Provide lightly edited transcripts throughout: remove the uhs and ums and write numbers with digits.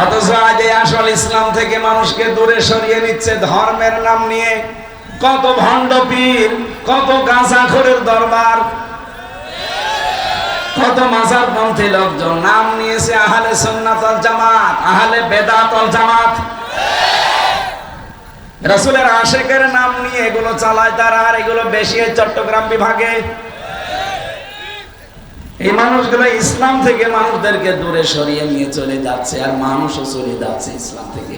অথচ আজ এই আসল ইসলাম থেকে মানুষকে দূরে সরিয়ে নিচ্ছে ধর্মের নাম নিয়ে। কত ভণ্ড পীর, কত গাঁজাখোরের দরবার, কত মাজারপন্থী লোকজন নাম নিয়েছে আহলে সুন্নাত ওয়াল জামাত, আহলে বেদাত ওয়াল জামাত। রাসূলের আশিকের নাম নিয়ে এগুলো চালায় তারা, আর এগুলো বেশি চট্টগ্রাম বিভাগে। এই মানুষগুলো ইসলাম থেকে মানুষদেরকে দূরে সরিয়ে নিয়ে চলে যাচ্ছে, আর মানুষও চলে যাচ্ছে ইসলাম থেকে।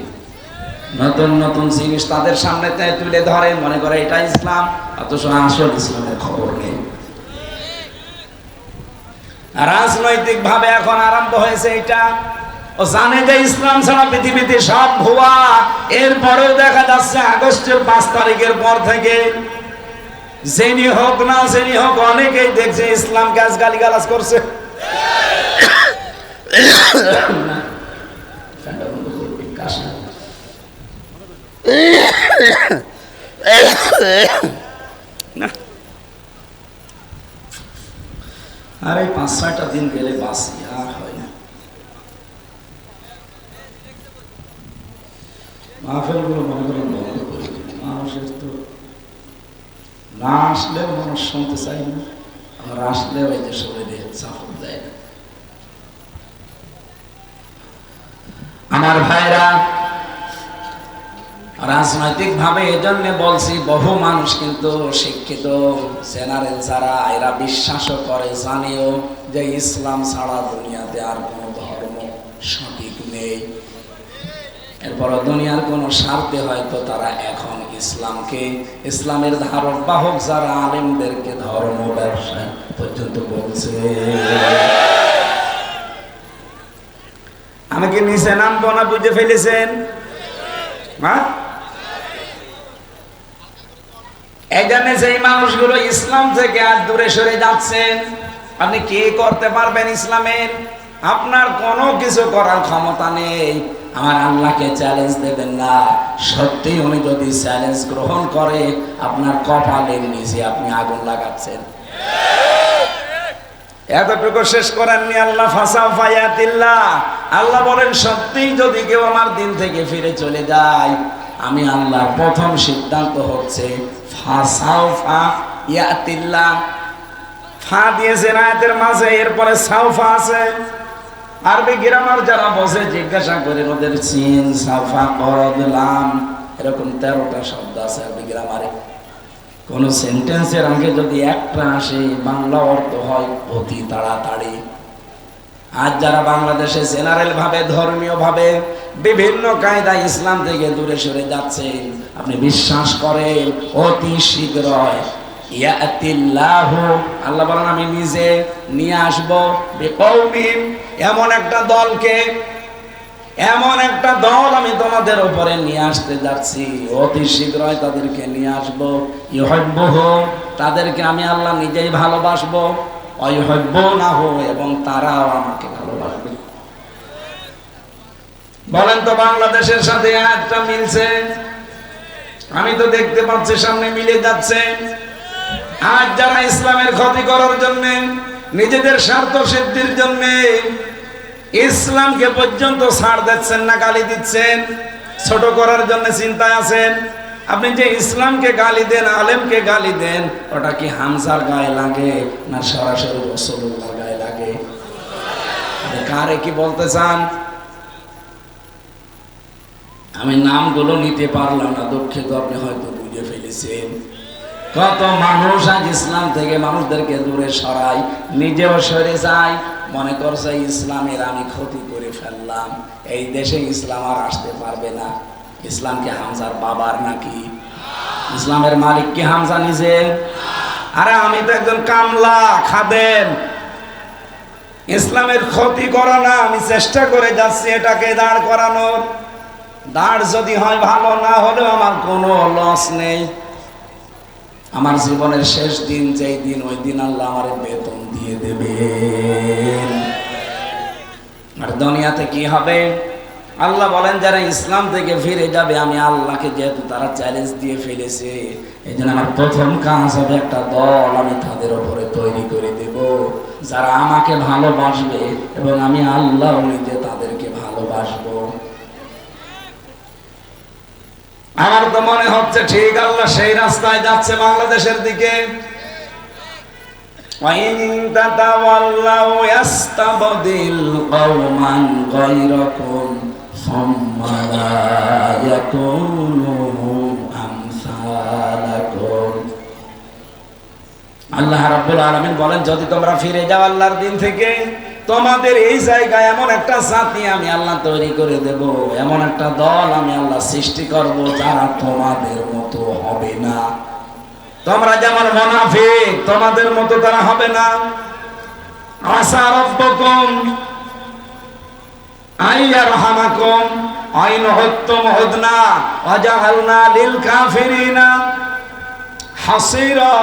নতুন নতুন জিনিস তাদের সামনে তুলে ধরে, মনে করে এটা ইসলাম, অথচ আসল ইসলামের খবর নেই। রাজনৈতিক ভাবে এখন আরম্ভ হয়েছে এটা। ও জানে যে ইসলাম ছাড়া পৃথিবীতে সব ভুয়া। এরপরেও দেখা যাচ্ছে আগস্টের 5 তারিখের পর থেকে জেনি হোক না জেনি হোক, অনেকেই দেখছে ইসলামকে আজ গালিগালাজ করছে। আর এই 5-6টা দিন গেলে বাসি আর হয় না। মাহফিলগুলো মনে করেন বন্ধ করে দিন। মানুষের তো না আসলেও মানুষ শুনতে চাই না, আবার আসলেও এই যে শরীরে চাপ দেয় না। আমার ভাইরা, রাজনৈতিক ভাবে এজন্য বলছি, বহু মানুষ কিন্তু শিক্ষিত জেনারেল যারা, এরা বিশ্বাসও করে, জানেও যে ইসলাম ছাড়া দুনিয়াতে আর কোনো ধর্ম সঠিক নেই। এরপর দুনিয়ার কোনো স্বার্থে হয়তো তারা এখন ইসলামকে, ইসলামের ধারক বাহক যারা আলেমদেরকে ধর্ম ব্যবসায় পর্যন্ত বলছে। আমি কি নিচে নামবো না বুঝে ফেলেছেন? হ্যাঁ, এই জন্য সেই মানুষগুলো ইসলাম থেকে আর দূরে সরে যাচ্ছেন। আপনি কি করতে পারবেন ইসলামের? আপনার কোনো কিছু করার ক্ষমতা নেই। আমার আল্লাহকে চ্যালেঞ্জ দেবেন না। সত্যি উনি যদি চ্যালেঞ্জ গ্রহণ করে, আপনার কপালের নিচে আপনি আগুন লাগাচ্ছেন। এতটুকু শেষ করেননি আল্লাহ, ফাসাউফা ইয়াতিল্লাহ। আল্লাহ বলেন সত্যি যদি কেউ আমার দিন থেকে ফিরে চলে যায়, আমি আল্লাহর প্রথম সিদ্ধান্ত হচ্ছে ফাসাউফা ইয়াতিল্লাহ। ফা দিয়েছেন আয়াতের মাঝে, এরপরে সাউফা আছে। আরবি গ্রামার যারা বসে জিজ্ঞাসা করেন ওদের, সিন সাফা কদ লাম এরকম 13টা শব্দ আছে আরবি গ্রামারে। কোন সেন্টেন্সের আগে যদি একটা আসে, বাংলা অর্থ হয় অতি তাড়াতাড়ি। আজ যারা বাংলাদেশে জেনারেল ভাবে, ধর্মীয় ভাবে বিভিন্ন কায়দা ইসলাম থেকে দূরে সরে যাচ্ছেন, আপনি বিশ্বাস করেন অতি শীঘ্রই ইয়াতিল্লাহু, আল্লাহ বলেন আমি নিজে নিয়ে আসবো, বিকৌমিন, এমন একটা দলকে, এমন একটা দল আমি তোমাদের উপরে নিয়ে আসতে যাচ্ছি, অতি শীঘ্রই তাদেরকে নিয়ে আসবো। ইউহিব্বুহুম, তাদেরকে আমি আল্লাহ নিজেই ভালোবাসবো, ওয়াইউহিব্বুনাহু, এবং তারাও আমাকে ভালোবাসবে। বলেন তো বাংলাদেশের সাথে একটা মিলছে? আমি তো দেখতে পাচ্ছি সামনে মিলে যাচ্ছে। আজ যারা ইসলামের ক্ষতি করার জন্য, নিজেদের স্বার্থ সিদ্ধির জন্য ইসলামকে পর্যন্ত ছাড় দিচ্ছেন না, গালি দিচ্ছেন, ছোট করার জন্য চিন্তায় আছেন। আপনি যে ইসলামকে গালি দেন, আলেমকে গালি দেন, ওটা কি হামজার গায়ে লাগে না সরাসরি রাসূলুল্লাহর গায়ে লাগে? আপনি কারে কি বলতে চান? আমি নামগুলো নিতে পারলাম না, দুঃখিত, আপনি হয়তো বুঝে ফেলেছেন। কত মানুষ আজ ইসলাম থেকে মানুষদেরকে দূরে সরায়, নিজেও সরে যায়, মনে করছে ইসলামের আমি ক্ষতি করে ফেললাম, এই দেশে ইসলাম আর আসতে পারবে না। ইসলাম কি হামজার বাবার নাকি? ইসলামের মালিক কি হামজা নিজে? আরে আমি তো একজন কামলা, খাদেম। ইসলামের ক্ষতি করো না, আমি চেষ্টা করে যাচ্ছি এটাকে দাঁড় করানোর। দাঁড় যদি হয় ভালো, না হলেও আমার কোনো লস নেই। আমার জীবনের শেষ দিন যেই দিন, ওই দিন আল্লাহ আমার বেতন দিয়ে দেবেন। আর দুনিয়াতে কি হবে? আল্লাহ বলেন যারা ইসলাম থেকে ফিরে যাবে, আমি আল্লাহকে যেহেতু তারা চ্যালেঞ্জ দিয়ে ফেলেছে, এই জন্য আমার প্রথম কাজ হবে একটা দল আমি তাদের উপরে তৈরি করে দেব, যারা আমাকে ভালোবাসবে এবং আমি আল্লাহ নিজে তাদেরকে ভালোবাসবো। আমার তো মনে হচ্ছে ঠিক আল্লাহ সেই রাস্তায় যাচ্ছে বাংলাদেশের দিকে। وَإِن تَتَوَلَّوْا يَسْتَبْدِلْ قَوْمًا غَيْرَكُمْ ثُمَّ لَا يَكُونُوا أَمْثَالَكُمْ। আল্লাহ রাব্বুল আলামিন বলেন, যদি তোমরা ফিরে যাও আল্লাহর দিন থেকে, তোমাদের এই জায়গায় এমন একটা জাতি আমি আল্লাহ তৈরি করে দেব, এমন একটা দল আমি আল্লাহ সৃষ্টি করব, যারা তোমাদের মতো হবে না। তোমরা যেমন মুনাফিক, তোমাদের মতো তারা হবে না। আসা রাব্বুকুম আইয়ারহামাকুম আইন হুত্তুম হুদনা ওয়াজআলনা লিল কাফিরিনা হাসিরা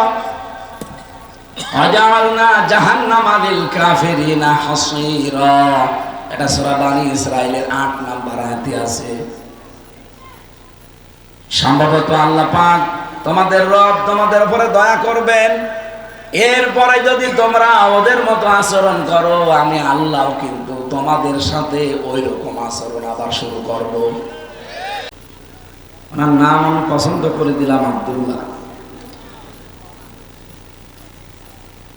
ওয়াজআলনা জাহান্নামা লিল কাফিরিনা হাসিরা। এটা সূরা বানী ইসরাঈলের 8 নম্বর আয়াতে আছে। সম্ভবত আল্লাহ পাক তোমাদের রব তোমাদের উপরে দয়া করবেন, এরপরে যদি তোমরা ওদের মতো আচরণ করো, আমি আল্লাহ কিন্তু তোমাদের সাথে ওই রকম আচরণ আবার শুরু করব। ওনার নাম আমি পছন্দ করে দিলাম আব্দুল্লাহ।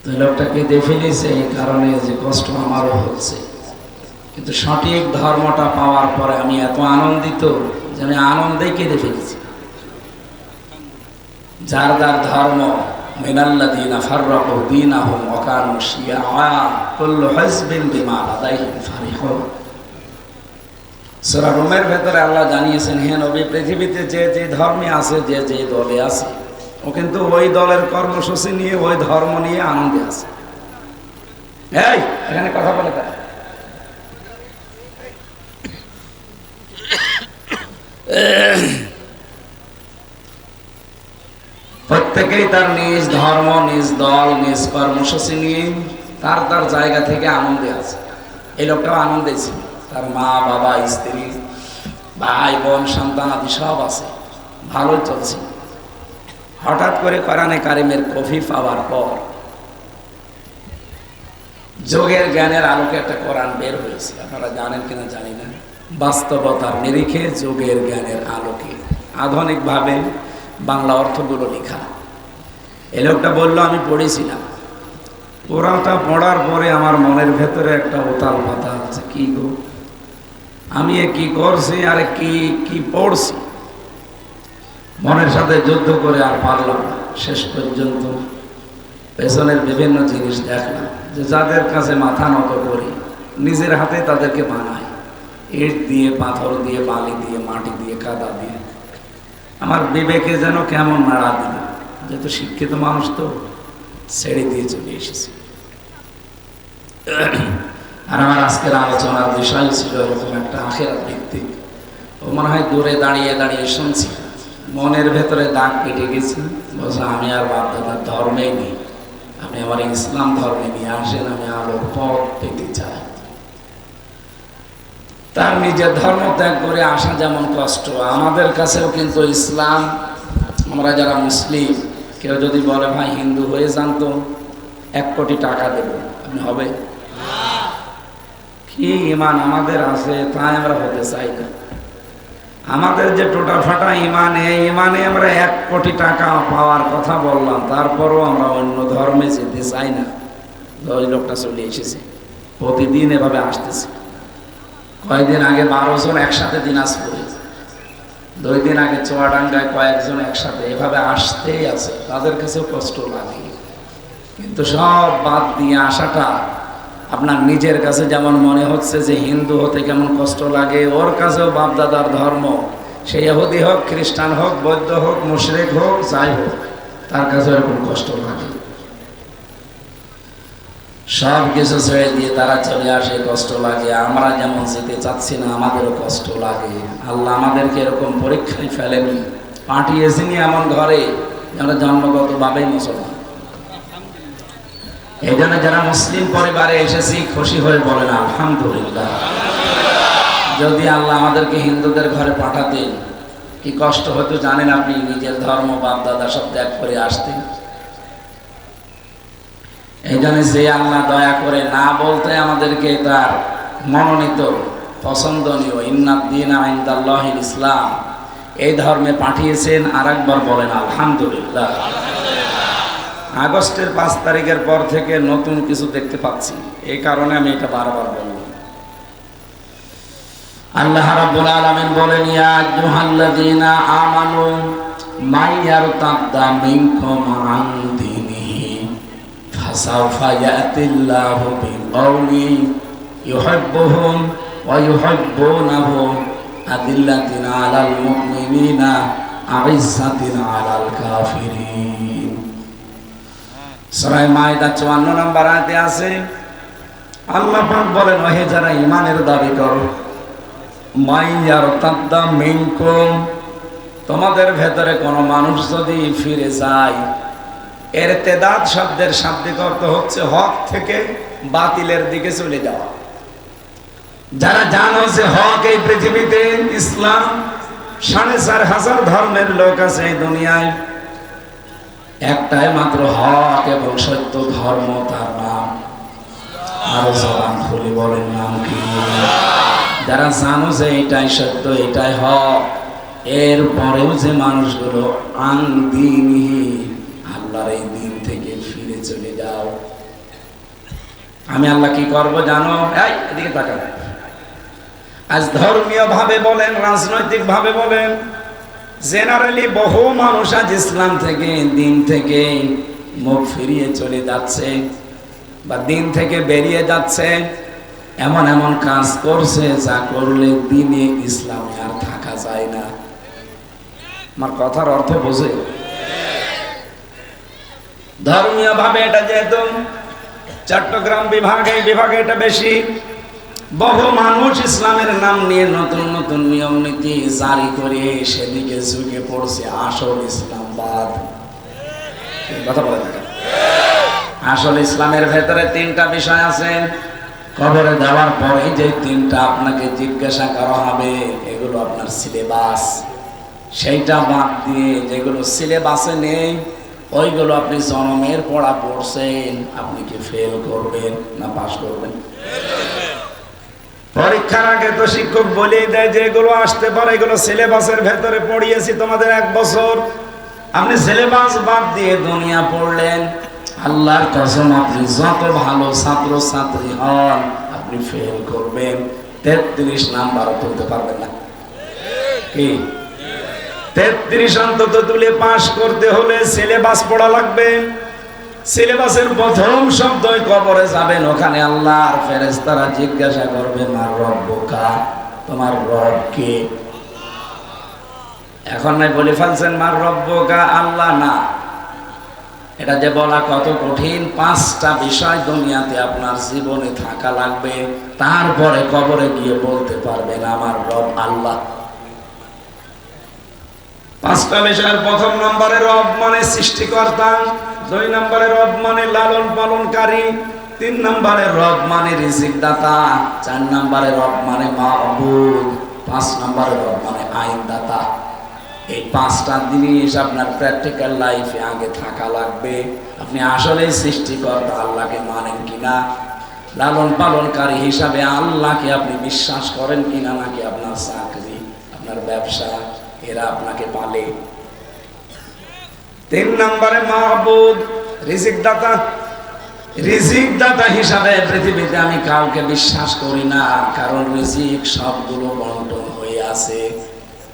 তো লোকটাকে দেখে নিয়েছে, এই কারণে যে কষ্ট আমারও হচ্ছে, কিন্তু সঠিক ধর্মটা পাওয়ার পরে আমি এত আনন্দিত যে আমি আনন্দে কেঁদে ফেলেছি। যার যার ধর্ম, মিনাল্লাযীনা ফাররাকু দীনাহুম ওয়া কানু শিয়াআ কুল্লু হিজবিন বিমা লাদাইহিম ফারিহুন। সূরা রুমের ভেতরে আল্লাহ জানিয়েছেন, হে নবী, পৃথিবীতে যে যে ধর্মে আছে, যে যে দলে আছে, ও কিন্তু ওই দলের কর্মসূচি নিয়ে, ওই ধর্ম নিয়ে আনন্দে আছে। এই এখানে কথা বলে তারা প্রত্যেকেই তার নিজ ধর্ম, নিজ দল, নিজ কর্মসূচি নিয়ে তার তার জায়গা থেকে আনন্দে আছে। এই লোকটাও আনন্দে ছিল, তার মা বাবা, স্ত্রী, ভাই বোন, সন্তান আদি সব আছে, ভালোই চলছে। হঠাৎ করে কোরআনে কারিমের কফি পাওয়ার পর যোগের জ্ঞানের আলোকে একটা কোরআন বের হয়েছে। আপনারা জানেন কিনা জানি না, বাস্তবতার নিরিখে যোগের জ্ঞানের আলোকে আধুনিকভাবে বাংলা অর্থগুলো লেখা। এই লোকটা বললো, আমি পড়েছিলাম, কোরআনটা পড়ার পরে আমার মনের ভেতরে একটা উতাল পাতাল আছে। কি গো, আমি কি করছি, আরে কি কি পড়ছি, মনের সাথে যুদ্ধ করে আর পারলাম না। শেষ পর্যন্ত পেছনের বিভিন্ন জিনিস দেখলাম, যে যাদের কাছে মাথা নত করি, নিজের হাতে তাদেরকে বানাই, ইট দিয়ে, পাথর দিয়ে, বালি দিয়ে, মাটি দিয়ে, কাদা দিয়ে। আমার বিবেকে যেন কেমন নাড়া দিল, যেহেতু শিক্ষিত মানুষ তো ছেড়ে দিয়ে চলে এসেছি। আর আমার আজকের আলোচনার বিষয় ছিল এরকম একটা আখিরাত ভিত্তিক। ও মনে হয় দূরে দাঁড়িয়ে দাঁড়িয়ে শুনছি, মনের ভেতরে দাগ কেটে গেছি। বলছে, আমি আর বাপ দাদার ধর্মেই নেই, আপনি আমার ইসলাম ধর্মে নিয়ে আসেন, আমি আলোর পথ পেতে চাই। তার নিজের ধর্ম ত্যাগ করে আসা যেমন কষ্ট, আমাদের কাছেও কিন্তু ইসলাম, আমরা যারা মুসলিম, কেউ যদি বলে ভাই হিন্দু হয়ে যান তো 1 কোটি টাকা দেব, আপনি হবে? কি ইমান আমাদের আছে, তাই আমরা হতে চাই না। আমাদের যে টোটা ফাটা ইমান, এই ইমানে আমরা 1 কোটি টাকা পাওয়ার কথা বললাম, তারপরও আমরা অন্য ধর্মে যেতে চাই না। ওই লোকটা চলে এসেছে, প্রতিদিন এভাবে আসতেছে। কয়েকদিন আগে 12 জন একসাথে দিনাজপুরে, 2 দিন আগে চুয়াডাঙ্গায় কয়েকজন একসাথে, এভাবে আসতেই আছে। তাদের কাছেও কষ্ট লাগে, কিন্তু সব বাদ দিয়ে আসাটা আপনার নিজের কাছে যেমন মনে হচ্ছে যে হিন্দু হতে কেমন কষ্ট লাগে, ওর কাছেও বাপদাদার ধর্ম, সে ইহুদি হোক, খ্রিস্টান হোক, বৌদ্ধ হোক, মুশরিক হোক, যাই হোক, তার কাছে এরকম কষ্ট লাগে। সব কিছু ছেড়ে দিয়ে তারা চলে আসে, কষ্ট লাগে। আমরা যেমন যেতে চাচ্ছি না, আমাদেরও কষ্ট লাগে। আল্লাহ আমাদেরকে এরকম পরীক্ষায় ফেলেনি, পাঠিয়েছিনি এমন ঘরে আমরা জন্মগতভাবেই মুসলমান। এই জন্য যারা মুসলিম পরিবারে এসেছি, খুশি হয়ে বলেন আলহামদুলিল্লাহ। যদি আল্লাহ আমাদেরকে হিন্দুদের ঘরে পাঠাতেন, কি কষ্ট হতো জানেন আপনি? নিজের ধর্ম, বাপ দাদা সব ত্যাগ করে আসতেন। এই জন্য যে আল্লাহ দয়া করে না বলতে আমাদেরকে তার মনোনীত, পছন্দনীয় ইন্নাদ দীনা ইনদাল্লাহিল ইসলাম, এই ধর্মে পাঠিয়েছেন। আর একবার বলেন আলহামদুলিল্লাহ। আগস্টের 5 তারিখের পর থেকে নতুন কিছু দেখতে পাচ্ছি, এই কারণে আমি এটা বারবার বললাম। আল্লাহ রাব্বুল আলামিন বলেন, ইয়া আইয়ুহাল্লাযীনা আমানু মাইয়ারতাদ্দা মিনকুম আন দীনিহি ফাসাউফা ইয়াতিল্লাহু বিকওমিন ইউহিব্বুহুম ওয়া ইউহিব্বুনাহু আদিল্লাতিন আলাল মুমিনিনা আইজ্জাতিন আলাল কাফিরিন। সূরা মাইদা 54 নম্বর আয়াতে আছে, আল্লাহ পাক বলেন, ওহে যারা ঈমানের দাবি করো, মাইয়ারতাদ্দা মিনকুম, তোমাদের ভেতরে কোন মানুষ যদি ফিরে যায়, ইরতিদাদ শব্দের শাব্দিক অর্থ হচ্ছে হক থেকে বাতিলের দিকে চলে যাওয়া। যারা জানো যে হক এই পৃথিবীতে ইসলাম, 4,500 ধর্মের লোক আছে এই দুনিয়ায়, একটাই মাত্র হক এবং সত্য ধর্ম, তার নাম, আরো জবান খুলে বলেন নাম কি? যারা জানো যে এটাই সত্য, এটাই হক, এরপরেও যে মানুষগুলো আন দীনিহি, আল্লাহর এই দিন থেকে ফিরে চলে যাও, আমি আল্লাহ কি করব জানো? এই এদিকে তাকান। আজ ধর্মীয় ভাবে বলেন, রাজনৈতিক ভাবে বলেন, জেনারেলি বহু মানুষ আজ ইসলাম থেকে, দিন থেকে মুখ ফিরিয়ে চলে যাচ্ছে বা দিন থেকে বেরিয়ে যাচ্ছে। এমন এমন কাজ করছে যা করলে দিনে ইসলামে আর থাকা যায় না। আমার কথার অর্থ বোঝে? ধর্মীয় ভাবে এটা যেহেতু চট্টগ্রাম বিভাগে, এই বিভাগে এটা বেশি, বহু মানুষ ইসলামের নাম নিয়ে নতুন নতুন নিয়ম নীতি জারি করে সেদিকে ঝুঁকে পড়ছে। আসল ইসলামবাদ, কথা বলে থাকেন। আসল ইসলামের ভেতরে 3টা বিষয় আছে। কবরে যাওয়ার পরে যে 3টা আপনাকে জিজ্ঞাসা করা হবে, এগুলো আপনার সিলেবাস। সেইটা বাদ দিয়ে যেগুলো সিলেবাসে নেই, ওইগুলো আপনি জন্মের পড়া পড়ছেন, আপনি কি ফেল করবেন না পাস করবেন? পরীক্ষার আগে তো শিক্ষক বলেই দেয় যে এগুলো আসতে পারে, এগুলো সিলেবাসের ভেতরে পড়িয়েছি তোমাদের 1 বছর। আপনি সিলেবাস বাদ দিয়ে দুনিয়া পড়লেন, আল্লাহর কসম আপনি যত ভালো ছাত্র ছাত্রী হন, আপনি ফেল করবেন। 33 নাম্বারও তুলতে পারবেন না। কি 33 অন্তত তুলে পাস করতে হলে সিলেবাস পড়া লাগবে। সিলেবাসের প্রথম শব্দই কবরে যাবেন, ওখানে আল্লাহর ফেরেশতারা জিজ্ঞাসা করবে, মার রব্বুকা, তোমার রব কে? এখন নাই বলে ফেলছেন মার রব্বুকা, আল্লাহ না। এটা যে বলা কত কঠিন। 5টা বিষয় দুনিয়াতে আপনার জীবনে থাকা লাগবে, তারপরে কবরে গিয়ে বলতে পারবেন আমার রব আল্লাহ। 5টা বিষয়ের প্রথম নম্বরে রব মানে সৃষ্টিকর্তা, 2 নম্বরে রব মানে লালন পালনকারী, 3 নম্বরে রব মানে রিজিক দাতা, 4 নম্বরে রব মানে মাবুদ, 5 নম্বরে রব মানে আইন দাতা। এই 5টা জিনিস আপনার প্র্যাকটিক্যাল লাইফে আগে থাকা লাগবে। আপনি আসলে সৃষ্টিকর্তা আল্লাহকে মানেন কিনা, লালন পালনকারী হিসাবে আল্লাহকে আপনি বিশ্বাস করেন কিনা, নাকি আপনার চাকরি, আপনার ব্যবসা এরা আপনাকে পালে। 3 নম্বরে মাহবুদ, রিজিক দাতা। রিজিক দাতা হিসাবে পৃথিবীতে আমি কাউকে বিশ্বাস করি না, কারণ রিজিক সবগুলো বন্টন হয়ে আছে।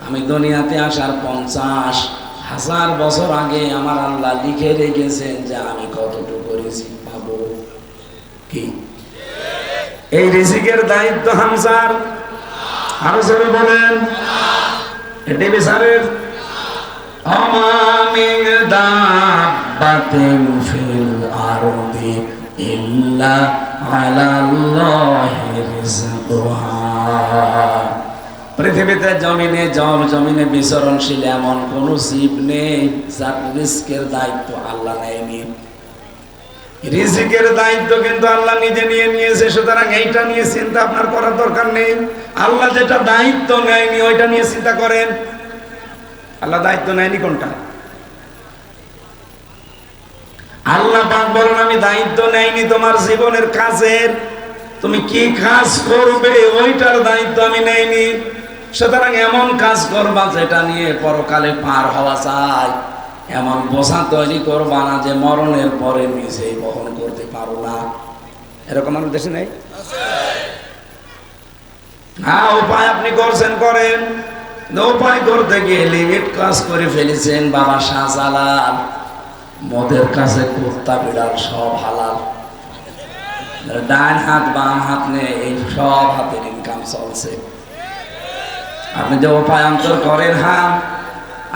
আমি দুনিয়াতে আসার 50,000 বছর আগে আমার আল্লাহ লিখে রেখেছেন যে আমি কতটুকু রিজিক পাবো। কি এই রিজিকের দায়িত্ব হামজার? আরো জোরে বলেন। এটি বিচারের আমামিন দাব্বাতিন ফিল আরদি ইল্লা আলাল্লাহি রিজকুহা। পৃথিবীতে জমিনে বিচরণশীল এমন কোন জীব নেই যার রিজকের দায়িত্ব আল্লাহ নেয়নি। রিজিকের দায়িত্ব কিন্তু আল্লাহ নিজে নিয়ে নিয়েছে, সুতরাং এইটা নিয়ে চিন্তা আপনার করার দরকার নেই। আল্লাহ যেটা দায়িত্ব নেয়নি ওইটা নিয়ে চিন্তা করেন। আল্লাহ দায়িত্ব নেয়নি কোনটা? আল্লাহ পাক বলেন আমি দায়িত্ব নেইনি তোমার জীবনের কাজের, তুমি কি কাজ করবে ওইটার দায়িত্ব আমি নেইনি। সুতরাং এমন কাজ করবা যেটা নিয়ে পরকালে পার হওয়া যায়, এমন বোঝা তৈরি করবা না যে মরণের পরে নিজেই বহন করতে পারো না। এরকম আমার দেশে নেই? হ্যাঁ, উপায় আপনি করছেন, করেন। উপায় করতে গিয়ে লিমিট কাজ করে ফেলেছেন। বাবা শাহজালাল, মদের কাছে কুত্তা বিড়াল সব হালাল, ডান হাত বাম হাত নেই, এই সব হাতের ইনকাম চলছে। আপনি যে উপায়ান্তর করেন, হ্যাঁ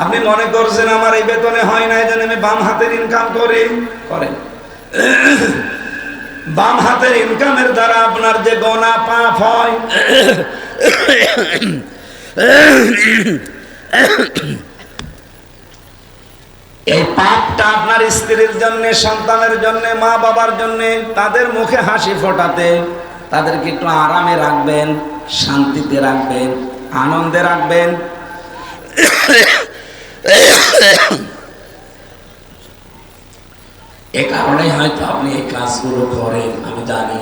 আপনি মনে করছেন আমার এই বেতনে হয় না, এই জন্য আমি বাম হাতের ইনকাম করি, করেন। বাম হাতের ইনকামের দ্বারা আপনার যে গোনা পাপ হয়, এই পাপটা আপনার স্ত্রীর জন্য, সন্তানের জন্য, মা বাবার জন্য, তাদের মুখে হাসি ফোটাতে, তাদেরকে একটু আরামে রাখবেন, শান্তিতে রাখবেন, আনন্দে রাখবেন। এ কারণে হয়তো আপনি এই কাজগুলো করেন, আমি জানি।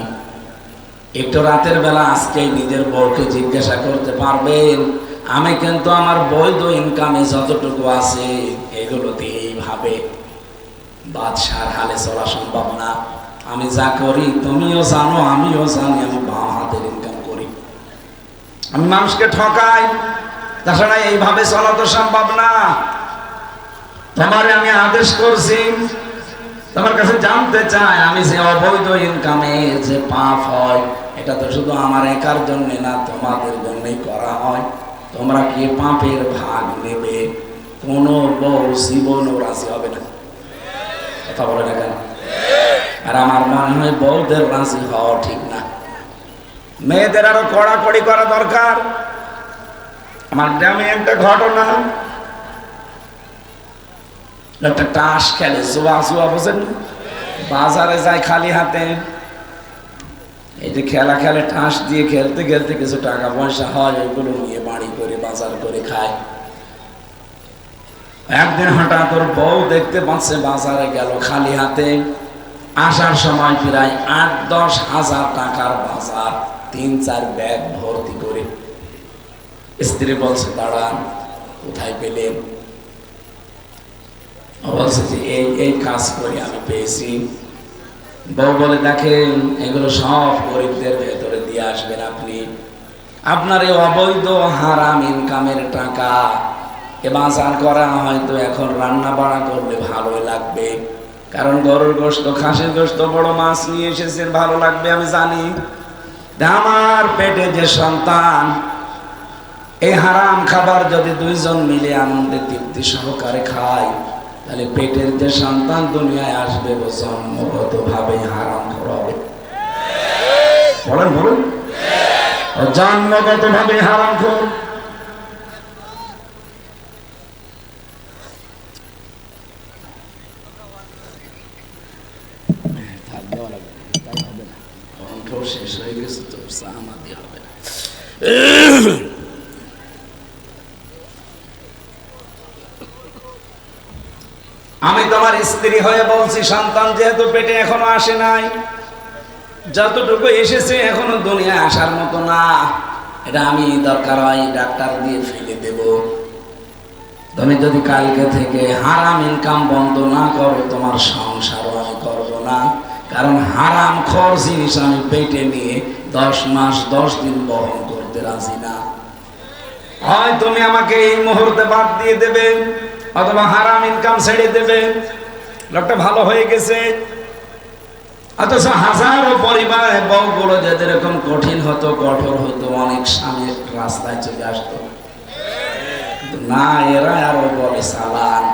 একটু রাতের বেলা আজকে নিজের বউকে জিজ্ঞাসা করতে পারবেন, আমি কিন্তু আমার বৈধ ইনকামে যতটুকু আছে এগুলোতে এইভাবে বাদশার হালে চলা সম্ভব না। আমি যা করি তুমিও জানো, আমিও জানি, আমি বাম হাতের ইনকাম করি, আমি মানুষকে ঠকাই, তাছাড়া এইভাবে চলা তো সম্ভব না। তোমারে আমি আদেশ করছি, তোমার কাছে জানতে চাই, আমি যে অবৈধ ইনকামে যে পাপ হয়, এটা তো শুধু আমার একার জন্য না, তোমাদের জন্যই করা হয়। তোমরা কি পাপের ভাগ নেবে? কোনো বউ জীবনও রাজি হবে না। কথা বলে না কেন? আর আমার মনে হয় বউদের রাজি হওয়া ঠিক না, মেয়েদের আরো কড়াকড়ি করা দরকার। আমার গ্রামে একটা ঘটনা, একটা তাস খেলে, জুয়া বোঝেন, বাজারে যায় খালি হাতে, এই যে খেলা খেলে, টাস দিয়ে খেলতে খেলতে কিছু টাকা পয়সা হয়, ওইগুলো নিয়ে বাড়ি করে বাজার করে খায়। একদিন হঠাৎ ওর বউ দেখতে পাচ্ছে বাজারে গেল খালি হাতে, আসার সময় প্রায় ৮-১০ হাজার টাকার বাজার, ৩-৪ ব্যাগ ভর্তি করে। স্ত্রী বলছে, দাঁড়ান, কোথায় পেলেন? বলছে যে এই কাজ করে আমি পেয়েছি। বউ বলে, দেখেন এগুলো সব গরিবদের ভেতরে দিয়ে আসবেন আপনি। আপনার এই অবৈধ হারাম ইনকামের টাকা এ বাজার করা হয়তো এখন রান্না বাড়া করলে ভালোই লাগবে, কারণ গরুর গোশত, খাসির গোশত, বড় মাছ নিয়ে এসেছেন, ভালো লাগবে আমি জানি। আমার পেটে যে সন্তান, এই হারাম খাবার যদি দুইজন মিলে আনন্দে তৃপ্তি সহকারে খায়, তাহলে পেটের যে সন্তান দুনিয়ায় আসবে ও জন্মগত ভাবে হারাম হবে। বলেন বলুন, ও জন্মগত ভাবে হারাম খোর। শেষ হয়ে গেছে তো, সাহামাদি হবে না। আমি তোমার স্ত্রী হয়ে বলছি, সন্তান যেহেতু পেটে এখনো আসে নাই, যতটুকু এসেছে এখনো দুনিয়ায় আসার মতো না, এটা আমি দরকার হয় ডাক্তার দিয়ে ফেলে দেব। তুমি যদি কালকে থেকে হারাম ইনকাম বন্ধ না করো, তোমার সংসারও আমি করবো না, কারণ হারাম খর জিনিস আমি পেটে নিয়ে 10 মাস 10 দিন বহন করতে রাজি না। হয় তুমি আমাকে এই মুহূর্তে বাদ দিয়ে দেবে, অথবা হারাম ইনকাম ছেড়ে দেবে। লোকটা ভালো হয়ে গেছে, অথচ হাজারো পরিবার বউগুলো যাদের এরকম কঠিন হতো, কঠোর হতো, অনেক স্বামী রাস্তায় চলে আসতো না, এরা আরো বলে সালাম।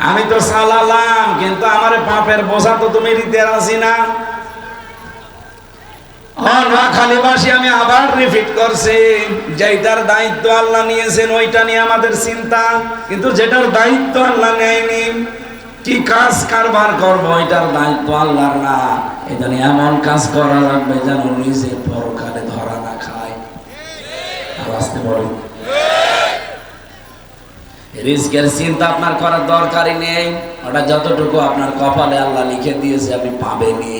আমি তো সালালাম, কিন্তু আমার পাপের বোঝা তো তুমি দিতে রাজি না। নোয়াখালীবাসী আমি আবার রিপিট করছি, যেটার দায়িত্ব আল্লাহ নিয়েছেন ওইটা নিয়ে আমাদের চিন্তা, কিন্তু যেটার দায়িত্ব আল্লাহ নেয়নি, কি কাজ কারবার করবো, এটার দায়িত্ব আল্লাহর না। এই জন্য এমন কাজ করা লাগবে যেন নিজে পরকালে ধরা না খায়। আর আসতে বলেন, রিস্কের চিন্তা আপনার করার দরকারই নেই, ওটা যতটুকু আপনার কপালে আল্লাহ লিখে দিয়েছে আপনি পাবেনই।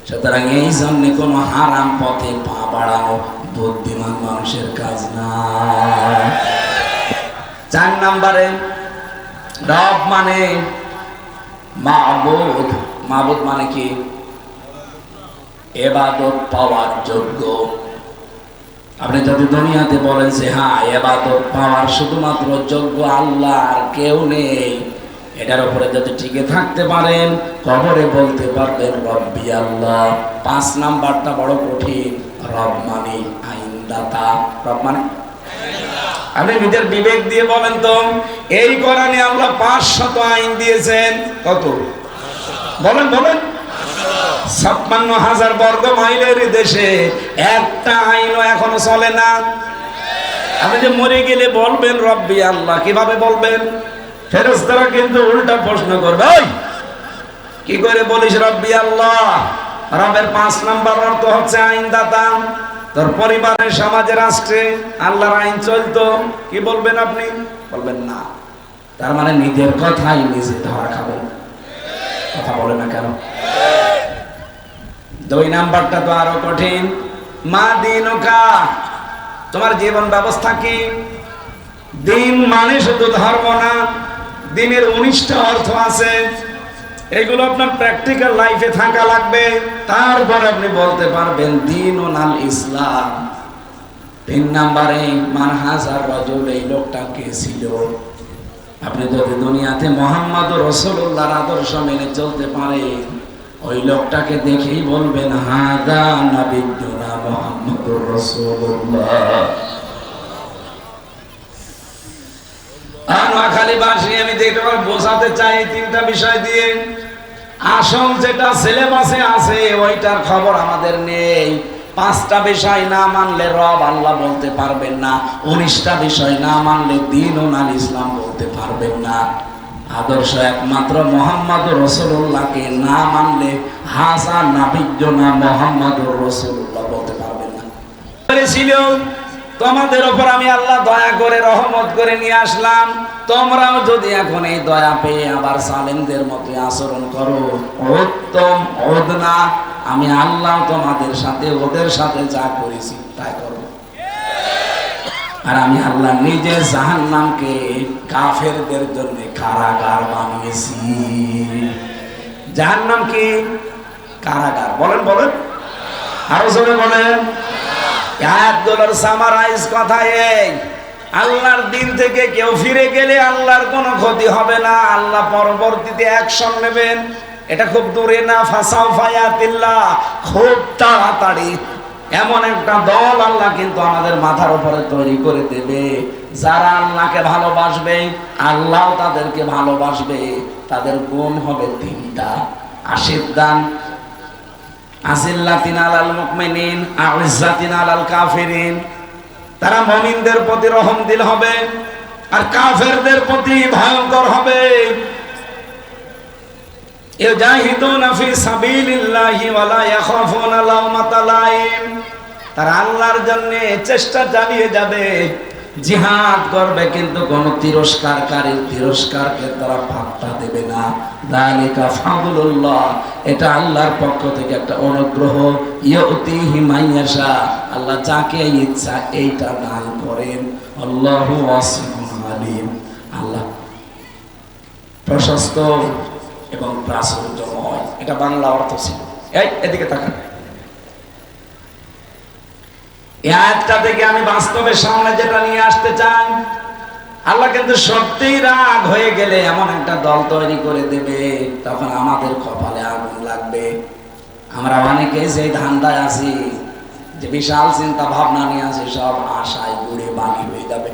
সুতরাং এই জন্য কোনো হারাম পথে পা বাড়ানো বুদ্ধিমান মানুষের কাজ না। 4 নম্বরে রব মানে মাবুদ। মাবুদ মানে কি? ইবাদত পাওয়ার যোগ্য। আপনি যদি দুনিয়াতে বলেন যে হ্যাঁ ইবাদত পাওয়ার শুধুমাত্র যোগ্য আল্লাহ, আর কেউ নেই, এটার উপরে যদি টিকে থাকতে পারেন কবরে বলতে পারবেন রব্বি আল্লাহ। 5 নাম্বারটা বড় কঠিন। রব মানে আইনদাতা। রব মানে আপনি নিজের বিবেক দিয়ে বলেন তো, এই কোরআনে আল্লাহ 500 আইন দিয়েছেন। কত বলেন বলেন? 56,000 বর্গ মাইলের দেশে একটা আইনও এখনো চলে না। আপনি যে মরে গেলে বলবেন রব্বি আল্লাহ, কিভাবে বলবেন? ফেরেশতারা কিন্তু উল্টা প্রশ্ন করবে, ওই কি করে বলিস রব্বি আল্লাহ? রবের 5 নাম্বার অর্থ হচ্ছে আইনদাতা। তোর পরিবারে, সমাজে, রাষ্ট্রে আল্লাহর আইন চলতো, কি বলবেন আপনি? বলবেন না। তার মানে নিজের কথাই নিজে ধরা খাবেন। কথা বলে না কেন? 2 নাম্বারটা তো আরো কঠিন। মা দিনুকা, তোমার জীবন ব্যবস্থা কি? দিন মানে শুধু ধর্ম না, দিনের 19টা অর্থ আছে। এগুলো আপনার প্র্যাকটিক্যাল লাইফে থাকা লাগবে, তারপর আপনি বলতে পারবেন দিনুন আল ইসলাম। 3 নাম্বারে মানহাজার রাজুল, এই লোকটা কে ছিল? আপনি যদি দুনিয়াতে মুহাম্মদুর রাসূলুল্লাহর আদর্শ মেনে চলতে পারেন, ওই লোকটাকে দেখেই বলবেন হাদা নাবিয়ুনা মুহাম্মদুর রাসূলুল্লাহ। খালি বাসি আমি যেটা বোঝাতে চাই 3টা বিষয় দিয়ে। আসল যেটা সিলেবাসে আছে ওইটার খবর আমাদের নেই। 5টা বিষয় না মানলে রব আল্লাহ বলতে পারবেন না। 19টা বিষয় না মানলে দ্বীনুল ইসলাম বলতে পারবেন না। আদর্শ একমাত্র মুহাম্মদুর রাসূলুল্লাহকে না মানলে হাসা নাবিয়ুনা মুহাম্মদুর রাসূলুল্লাহ বলতে পারবেন না। বলেছিল তোমাদের উপর আমি আল্লাহ দয়া করে রহমত করে নিয়ে আসলাম, তোমরাও যদি এখন এই দয়া পেয়ে আবার সালেমদের মতো আচরণ করো, উত্তম ওদনা, আমি আল্লাহ তোমাদের সাথে ওদের সাথে যা করেছি তাই করব। আর আমি আল্লাহ নিজে জাহান্নামকে কাফেরদের জন্য কারাগার বানিয়েছি। জাহান্নাম কি? কারাগার। বলেন বলেন, আরো জোরে বলেন। আয়াতগুলোর সামারাইজ কথা এই, আল্লাহর দিন থেকে কেউ ফিরে গেলে আল্লাহর কোনো ক্ষতি হবে না, আল্লাহ পরবর্তীতে অ্যাকশন নেবেন। এটা খুব দূরে না। ফাসাউফা ইয়াতিল্লাহ, খুব তাড়াতাড়ি এমন একটা দল আল্লাহ কিন্তু আমাদের মাথার উপরে তৈরি করে দেবে, যারা আল্লাহকে ভালোবাসবে আল্লাহ তাদেরকে ভালোবাসবে। তাদের গুণ হবে 3টা। আশিদ্দান আজিল্লাতিন আলাল মুমিনিন আ'ইজ্জাতিন আলাল কাফিরিন। তারা মুমিনদের প্রতি রহমদিল হবে আর কাফেরদের প্রতি ভয়ঙ্কর হবে। ইউজাহিদুনা ফি সাবিলিল্লাহি ওয়া লা ইয়াখাফুনা লাওমাতা লাইম। তারা আল্লাহর জন্য চেষ্টা চালিয়ে যাবে, জিহাদ করবে, কিন্তু কোন তিরস্কারকারীর তিরস্কারকে তারা পাত্তা দেবে না। যালিকা ফাদলুল্লাহ, এটা আল্লাহর পক্ষ থেকে একটা অনুগ্রহ। ইউতিহি মাইয়াশা, আল্লাহ যাকে ইচ্ছা এইটা দান করেন। আল্লাহু ওয়াসিউন আলিম, আল্লাহ প্রশস্ত এবং প্রাচুর্যময়। এটা বাংলা অর্থ ছিল। এদিকে তাকান। এই আয়াতটা থেকে আমি বাস্তবের সামনে যেটা নিয়ে আসতে চাই, আল্লাহ কিন্তু সত্যিই রাগ হয়ে গেলে এমন একটা দল তৈরি করে দেবে, তখন আমাদের কপালে আগুন লাগবে। আমরা অনেকেই সেই ধান্দায় আছি যে বিশাল চিন্তা ভাবনা নিয়ে আছি, সব আশায় গুড়ে বালি হয়ে যাবে।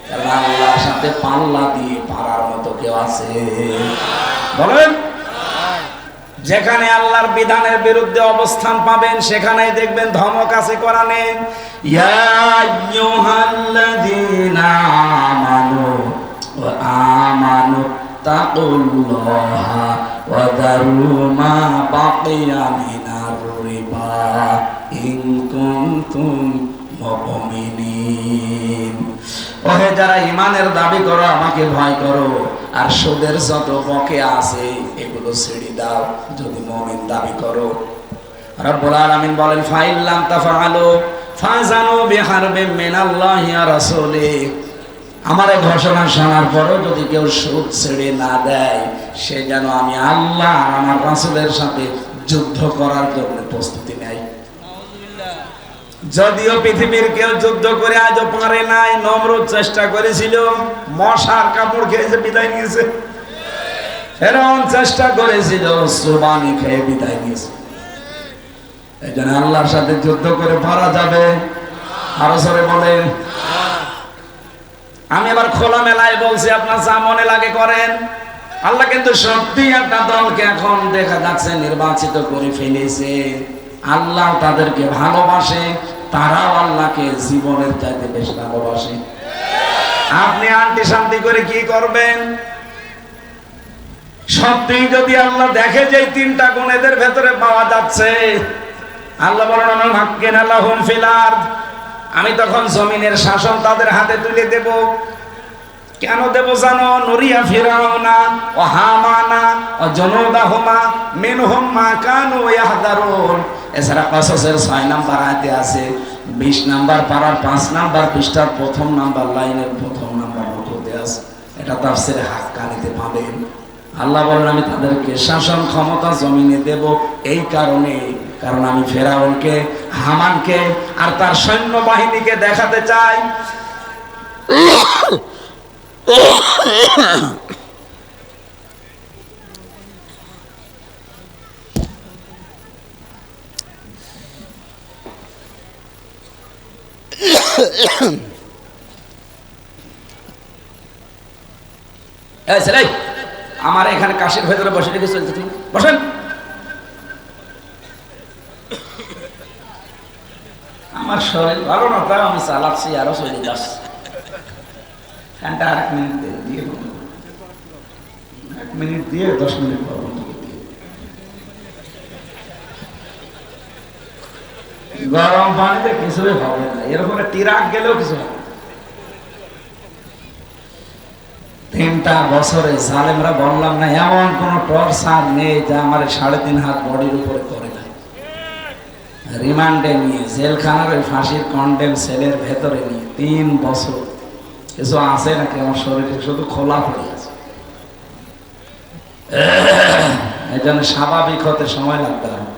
কারণ আল্লাহর সাথে পাল্লা দিয়ে পারার মতো কেউ আছে? বলেন। যেখানে আল্লাহর বিধানের বিরুদ্ধে অবস্থান পাবেন সেখানেই দেখবেন ধমক আছে কোরআনে। ইয়া আইয়ুহাল্লাযীনা আমানু তাকুল্লাহা ওয়া দারু মা বাকিয়া মিনার রিবা ইন কুনতুম মুমিনিন। ওহে যারা ঈমানের দাবি করো, আমাকে ভয় করো, আর সুদের যত বকেয়া আছে এগুলো ছেড়ে দাও যদি মুমিন দাবি করো। রব্বুল আলামিন বলেন ফাইল্লাম তাফআলু ফাজানু বিহারবিন মিনাল্লাহি ওয়া রাসূলিহি। আমার এই ঘোষণা শোনার পরও যদি কেউ সুদ ছেড়ে না দেয়, সে যেন আমি আল্লাহ আর আমার রাসূলের সাথে যুদ্ধ করার জন্য প্রস্তুতি নেয়। যদিও পৃথিবীর কেউ যুদ্ধ করে আজও পারে নাই, নমরুদ চেষ্টা করেছিল, মশার কাপড় খেয়েছে বিদায় নিয়েছে। ফেরাউন চেষ্টা করেছিল, সুবানি খেয়ে বিদায় নিয়েছে। এই জন্য আল্লাহর সাথে যুদ্ধ করে পারা যাবে? আরো জোরে বলেন। আমি এবার খোলা মেলায় বলছি, আপনার যা মনে লাগে করেন। আল্লাহ কিন্তু সত্যি একটা দলকে এখন দেখা যাচ্ছে নির্বাচিত করে ফেলেছে। আল্লাহ তাদেরকে ভালোবাসে, তারাও আল্লাহকে জীবনের চাইতে বেশি ভালোবাসে। আপনি আন্টি শান্তি করে কি করবেন? সত্যি যদি আল্লাহ দেখে যে তিনটা গুণ এদের ভেতরে পাওয়া যাচ্ছে, আল্লাহ বলেন মাক্কিনাল্লাহুম ফিল আরদ, আমি তখন জমিনের শাসন তাদের হাতে তুলে দেব। কেন দেব জানো? নুরিয়া ফিরাউনা ও হামানা ও জুনুদাহুমা মিনহুম মা কানু ইয়াহদারুন। এছাড়া কসসের 6 নাম্বার আয়াতে আছে, 20 নাম্বার পারার 5 নাম্বার পৃষ্ঠার প্রথম নাম্বার লাইনের প্রথম নাম্বার রুকুতে আছে। এটা তাফসীরে হাক্কানিতে পাবেন। আল্লাহ বলেন আমি তাদেরকে শাসন ক্ষমতা জমিনে দেব, এই কারণে কারণ আমি ফেরাউনকে, হামানকে আর তার সৈন্য বাহিনীকে দেখাতে চাই আমার এখানে কাশির ভেতরে বসে রেখে চলছে, তুমি বসেন। আমার শরীর ভালো না, তাই আমি চালাচ্ছি, আরো চলে যাচ্ছি। ফ্যানটা আর 1 মিনিট দিয়ে 1 মিনিট দিয়ে 10 মিনিট পর গরম পানিতে কিছুই হবে না, এরকম টিরাক গেলেও কিছু হবে। 3টা বছরে জালেমরা বললাম না, এমন কোন টর্চার নেই যা আমার 3.5 হাত বডির উপরে করে না। রিমান্ডে নিয়ে জেলখানার ওই ফাঁসির কন্ডেম সেলের ভেতরে নিয়ে 3 বছর কিছু আছে নাকি আমার শরীরে, শুধু খোলা পড়ে আছে। এই জন্য স্বাভাবিক হতে সময় লাগতে হবে।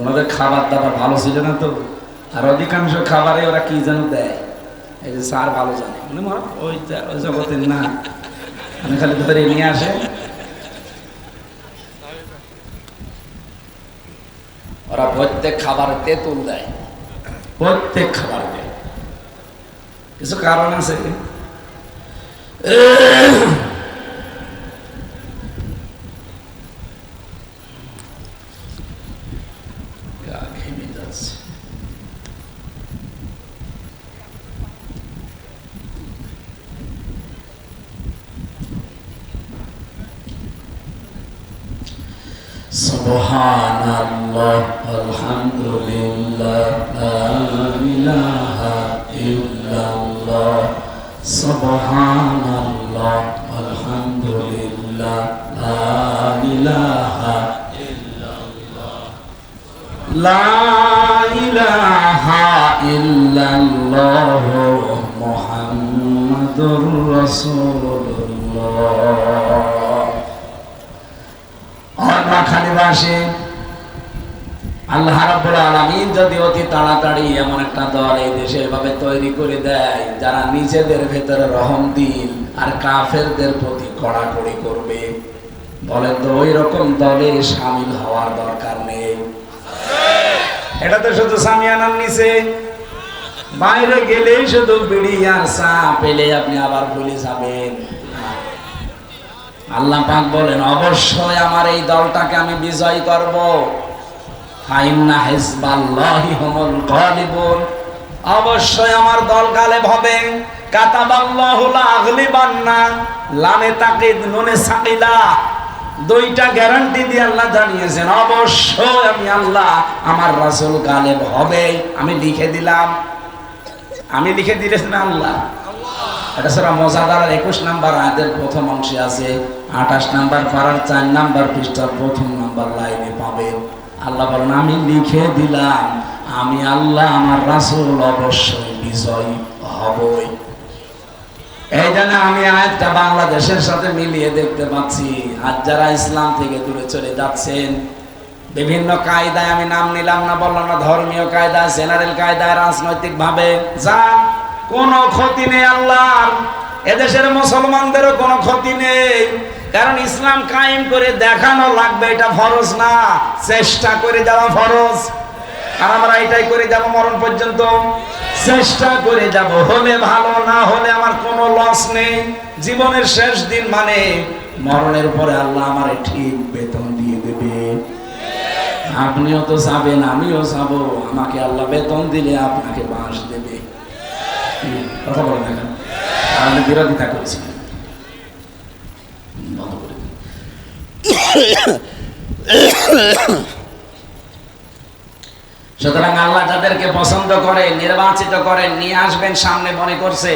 ওনাদের খাবার দাবার ভালো ছিল না তো, আর অধিকাংশ খাবারে ওরা কি যেন দেয়, এই যে স্যার ভালো জানে, ওই জগতের না, আমি খালি ধরে নিয়ে আসে। ওরা প্রত্যেক খাবারে তেঁতুল দেয়, প্রত্যেক খাবার দেয়। কিছু কারণ আছে। সুবহানাল্লাহ আলহামদুলিল্লাহ লা ইলাহা ইল্লাল্লাহ সুবহানাল্লাহ আলহামদুলিল্লাহ লা ইলাহা ইল্লাল্লাহ লা ইলাহা ইল্লাল্লাহ মুহাম্মাদুর রাসূলুল্লাহ। খালিবাসী আল্লাহ রাব্বুল আলামিন যদি অতি তাড়াতাড়ি এমন একটা দল এই দেশে এভাবে তৈরি করে দেয়, যারা নিজেদের ভেতরে রহম দিল আর কাফেরদের প্রতি কড়াকড়ি করবে, বলেন তো ওই রকম দলে শামিল হওয়ার দরকার নেই। এটা তো শুধু সামিয়ানার নিচে, বাইরে গেলেই শুধু বিড়ি আর চা পেলে আপনি আবার ভুলে যাবেন। আল্লাহ পাক বলেন অবশ্যই আমার এই দলটাকে আমি বিজয় করব। ফাইন্না হিজবাল্লাহি হুমুল গালিবুন, অবশ্যই আমার দল গালেব হবে। কাতাবাল্লাহু লা আগলিবান্না, লামে তাকিদ নুনে সাকিলা, 2টা গ্যারান্টি দিয়ে আল্লাহ জানিয়েছেন অবশ্যই আমি আল্লাহ আমার রাসূল গালেব হবে। আমি লিখে দিলাম, আমি লিখে দিয়েছেন আল্লাহ। এটা সূরা মুজাদালার 21 নাম্বার আয়াতের প্রথম অংশে আছে, 28 নাম্বার পারার 4 নাম্বার পৃষ্ঠার প্রথম নাম্বার লাইনে পাবেন। আল্লাহ বলেন আমি লিখে দিলাম, আমি আল্লাহ আমার রাসূল অবশ্যই বিজয়ী হবই। এই জন্য আমি আয়াতটা বাংলাদেশের সাথে মিলিয়ে দেখতে পাচ্ছি। আজ যারা ইসলাম থেকে দূরে চলে যাচ্ছেন, বিভিন্ন কায়দায়, আমি নাম নিলাম না, বললাম না, ধর্মীয় কায়দা, জেনারেল কায়দায়, রাজনৈতিক ভাবে যা, কোনো ক্ষতি নেই আল্লাহর। এদেশের মুসলমানদেরও কোনো ক্ষতি নেই, কারণ ইসলাম কায়েম করে দেখানো লাগবে, এটা ফরজ না, চেষ্টা করে যাওয়া ফরজ। আর আমরা এটাই করে যাব মরণ পর্যন্ত, চেষ্টা করে যাব, হলে ভালো, না হলে আমার কোনো লস নেই। জীবনের শেষ দিন মানে মরণের পরে আল্লাহ আমারে ঠিক বেতন দিয়ে দেবে। আপনিও তো যাবেন, আমিও যাব, আমাকে আল্লাহ বেতন দিলে আপনাকে বাঁশ দেবে। কথা বলেন না কেন? আমি বিরোধিতা করছি, বন্ধ করে দিন। সুতরাং আল্লাহ যাদেরকে পছন্দ করে, নির্বাচিত করেন, নিয়ে আসবেন সামনে, মনে করছে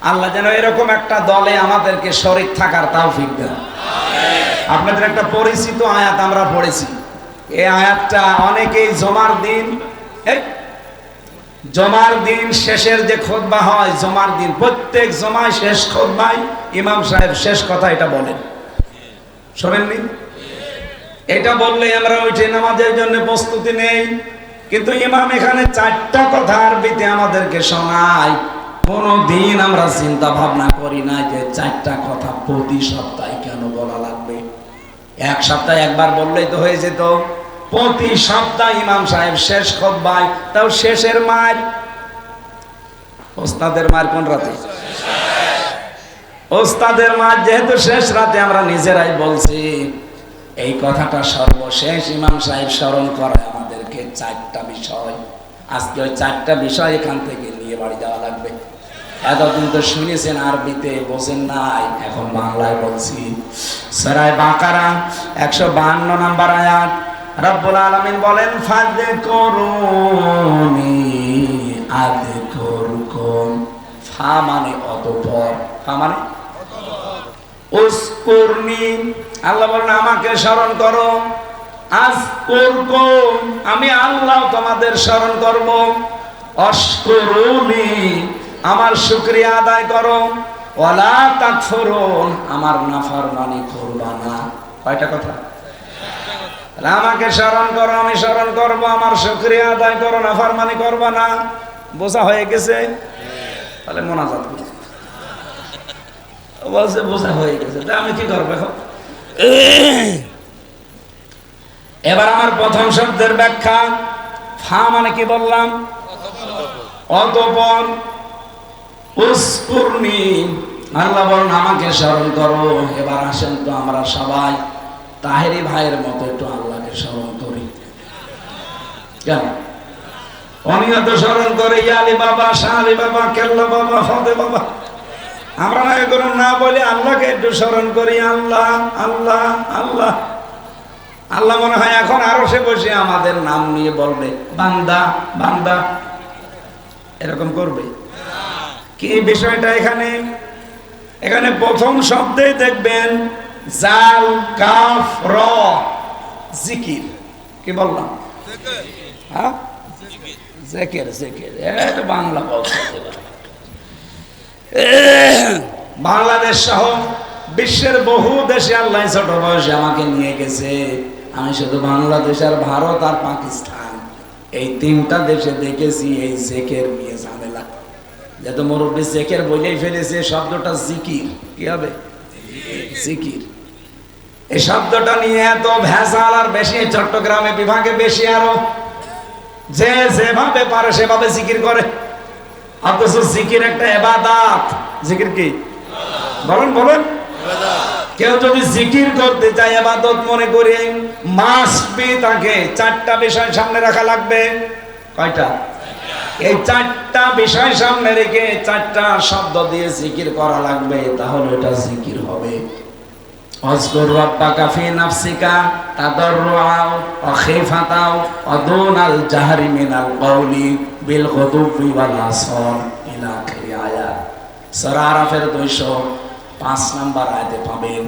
আল্লাহ যেন এরকম একটা দলে আমাদেরকে শরীক থাকার তৌফিক দেন। আপনাদের একটা পরিচিত আয়াত আমরা পড়েছি, এই আয়াতটা অনেকেই জমার দিন শেষের যে খুতবা হয়, জমার দিন প্রত্যেক জমায় শেষ খুতবায় ইমাম সাহেব শেষ কথা এটা বলেন, শোনেননি? এটা বললে আমরা উঠে নামাজের জন্য প্রস্তুতি নেই, কিন্তু ইমাম এখানে 4টা কথা আরবিতে আমাদেরকে শোনায়। কোনদিন আমরা চিন্তা ভাবনা করি না যে 4টা কথা প্রতি সপ্তাহে কেন বলা লাগবে। এক সপ্তাহে একবার বললেই তো হয়ে যেত। প্রতি সপ্তাহে ইমাম সাহেব শেষ খুতবায়, তাও শেষের মার, ওস্তাদের মার কোন রাতে? ওস্তাদের মার যেহেতু শেষ রাতে আমরা নিজেরাই বলছি, এই কথাটা সর্বশেষ ইমাম সাহেব স্মরণ করায় আমাদেরকে 4টা বিষয়। আজকে ওই 4টা বিষয় এখান থেকে নিয়ে বাড়ি যাওয়া লাগবে। এতদিন তো শুনেছেন আরবিতে, বোঝেন নাই, এখন বাংলায় বলছি। সূরা বাকারা 152 নম্বর আয়াত, রব্বুল আলামিন বলেন ফাযকুরুনি আযকুরকুম। ফা মানে অতঃপর, ফা মানে উযকুরনি, আল্লাহ বলেন আমাকে স্মরণ করো। আযকুরকুম, আমি আল্লাহ তোমাদের স্মরণ করব। আশকুরুনি, আমার শুকরিয়া আদায় করো। ওয়ালা তাকফুরুন, আমার নাফরমানি করবা না। কয়টা কথা? আমাকে স্মরণ করো, আমি স্মরণ করব, আমার শুকরিয়া আদায় করো, নাফরমানি করবা না। বোঝা হয়ে গেছে? তাহলে মোনাজাত করি। বলছে বোঝা হয়ে গেছে, তা আমি কি করবো এখন? এবার আমার প্রথম শব্দের ব্যাখ্যা। ফা মানে কি বললাম? অতঃপর। উযকুরনি, আল্লাহ বলেন আমাকে স্মরণ করো। এবার আসেন তো আমরা সবাই তাহেরি ভাইয়ের মতো একটু আল্লাহকে স্মরণ করি। কেন? অনিয়ত স্মরণ করে ইয়ালি বাবা, শাহ আলী বাবা, কেল্লা বাবা, ফতে বাবা। আমরা না করুন না বলে আল্লাহকে একটু স্মরণ করি। আল্লাহ আল্লাহ আল্লাহ আল্লাহ মনে হয় এখন আরো সে বসে আমাদের নাম নিয়ে বলবে বান্দা বান্দা, এরকম করবে কি? বিষয়টা এখানে প্রথম শব্দেই দেখবেন জাল কাফ র, জিকির। কি বললাম? হ্যাঁ, জিকির। জিকির এটা বাংলা বলতে। বাংলাদেশ সহ বিশ্বের বহু দেশে আল্লাহ ছোট বয়সে আমাকে নিয়ে গেছে। আমি শুধু বাংলাদেশ আর ভারত আর পাকিস্তান, এই 3টা দেশে দেখেছি এই জেকের নিয়ে ঝামেলা। যত মুরব্বী জেকের বলেই ফেলেছে শব্দটা জিকির। কি হবে? জিকির। এই শব্দটা নিয়ে এত ভেজাল, আর বেশি চট্টগ্রামে বিভাগে বেশি, আরো যে যেভাবে পারে সেভাবে জিকির করে। অথচ জিকির একটা ইবাদত। জিকির কি? বলেন। কেউ যদি জিকির করতে চায়, ইবাদত মনে করে, মাস্ট বি তাকে 4টা বিষয় সামনে রাখা লাগবে। কয়টা? এই 4টা বিষয় সামনে রেখে 4টা শব্দ দিয়ে জিকির করা লাগবে, তাহলে এটা জিকির হবে। আযকুর রাব্বাকা ফি নাফসিকা তাদাররুআ ওয়া খিফাতাও ওয়া দুনাল জাহরি মিনাল কওলি বিল গুদুবি ওয়াল আসর ইলা আখির আয়াত। সূরা আরাফের 205 নম্বর আয়াতে পাবেন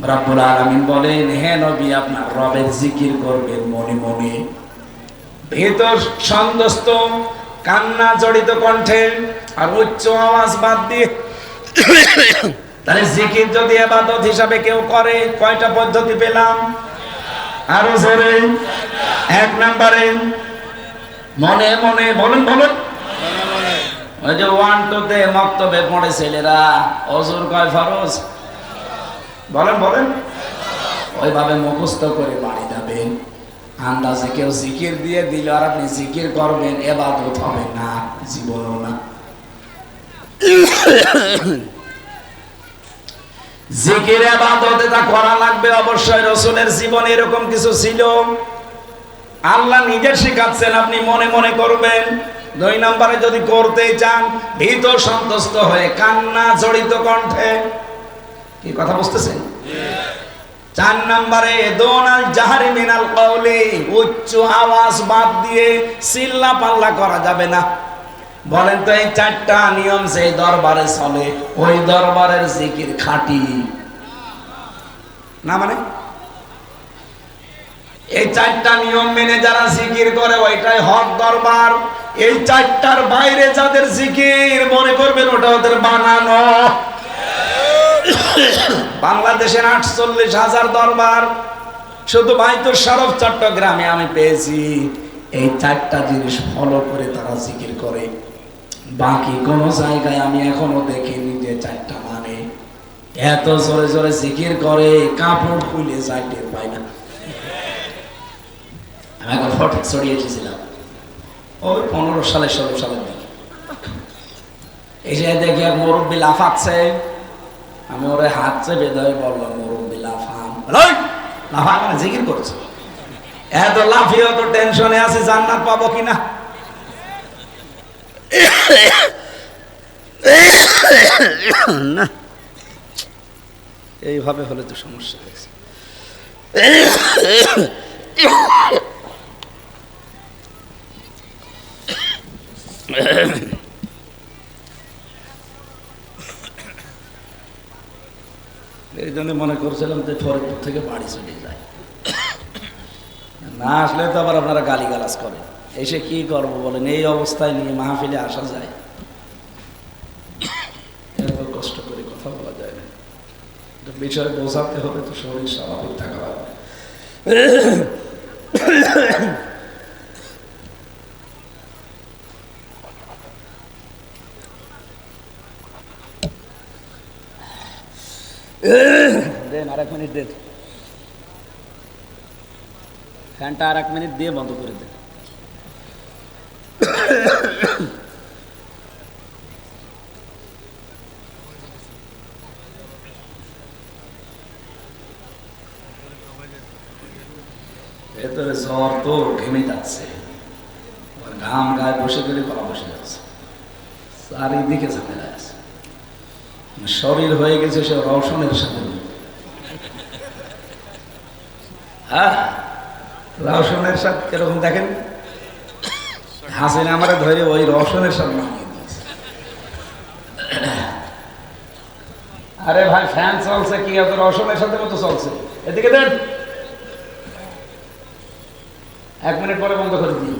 রব্বুল আলামিন বলেন, হে নবী, আপনার রবের জিকির করবেন মনে মনে, ভেতর সন্তুষ্ট, কান্না জড়িত কণ্ঠে, আর উচ্চ আওয়াজ বাদ দিয়ে। তাহলে জিকির যদি ইবাদত হিসাবে কেউ করে, কয়টা পদ্ধতি পেলাম? আরো জোরে। এক নম্বরে মনে মনে, বলুন বলুন, ওই যে 1 2 তে মক্তবে পড়ে ছেলেরা, অজুর কয় ফরজ, বলেন বলেন, ওইভাবে মুখস্থ করে বাড়ি যাবেন। আন্দাজে কেউ জিকির দিয়ে দিল আর আপনি জিকির করবেন, ইবাদত হবে না, জীবনও না। জিকির ইবাদত এটা করা লাগবে অবশ্যই। রাসূলের জীবনে এরকম কিছু ছিল, আল্লাহ নিজে শেখাচ্ছেন, আপনি মনে মনে করবেন। 2 নম্বরে যদি করতে চান, ভীত সন্তুষ্ট হয়ে, কান্না জড়িত কণ্ঠে। কি কথা বুঝতেছেন? 4 নম্বরে দোনাল জাহারি মিনাল কওলি, উচ্চ আওয়াজ বাদ দিয়ে চিল্লা পাল্লা করা যাবে না। বলেন তো, এই 4টা নিয়ম যে দরবারে চলে, ওই দরবারের জিকির খাঁটি না? মানে এই 4টা নিয়ম মেনে যারা জিকির করে, ওইটাই হক দরবার। এই 4টার বাইরে যাদের জিকির, মনে করবেন ওটা ওদের বানানো। বাংলাদেশের 48,000 দরবার, শুধু বাইতুল শরফ চট্টগ্রামে আমি পেয়েছি। এই 4টা জিনিস ফলো করে তারা জিকির করে। বাকি কোন জায়গায় আমি এখনো দেখিনি যে 4টা মানে। এত জোরে জোরে জিকির করে, কাপড় খুলে যাইতে পায় না। আমি এখন ফটো ছড়িয়ে এসেছিলাম ওই 15 সালে 16 সালের দিকে। এই যে দেখি এক মুরব্বী লাফাচ্ছে, আমি ওরে হাত চেপে ধরে বললাম, মুরব্বী লাফান। লাফান মানে জিকির করছে। এত লাফিয়ে তো টেনশনে আছে, জান্নাত পাবো কিনা। না, এইভাবে হলে তো সমস্যা হয়েছে। এই জন্য মনে করছিলাম যে ফরিদপুর থেকে বাড়ি চলে যায়, না আসলে তো আবার আপনারা গালিগালাজ করেন। এসে কি করবো বলেন, এই অবস্থায় নিয়ে মাহফিলে আসা যায়? এত কষ্ট করে কথা বলা যায় না। বিষয় বোঝাতে হবে তো শরীর স্বাভাবিক থাকা লাগবে। দেন আর 1 মিনিট দেন, ফ্যানটা আর 1 মিনিট দিয়ে বন্ধ করে দেন। ভেতরে জ্বর তো ঘেমে যাচ্ছে, ঘাম গায়ে বসে গেলে গলা বসে যাচ্ছে, চারিদিকে ঝামেলা আছে। শরীর হয়ে গেছে সে রওশনের সাথে। হ্যাঁ, রওশনের সাথে কিরকম দেখেন, হাসিনা আমারে ধরে ওই রওশনের সাথে নামিয়ে দিয়েছে। আরে ভাই, ফ্যান চলছে কি এত রওশনের সাথে কত চলছে? এদিকে দেন, 1 মিনিট পরে বন্ধ করে দিই।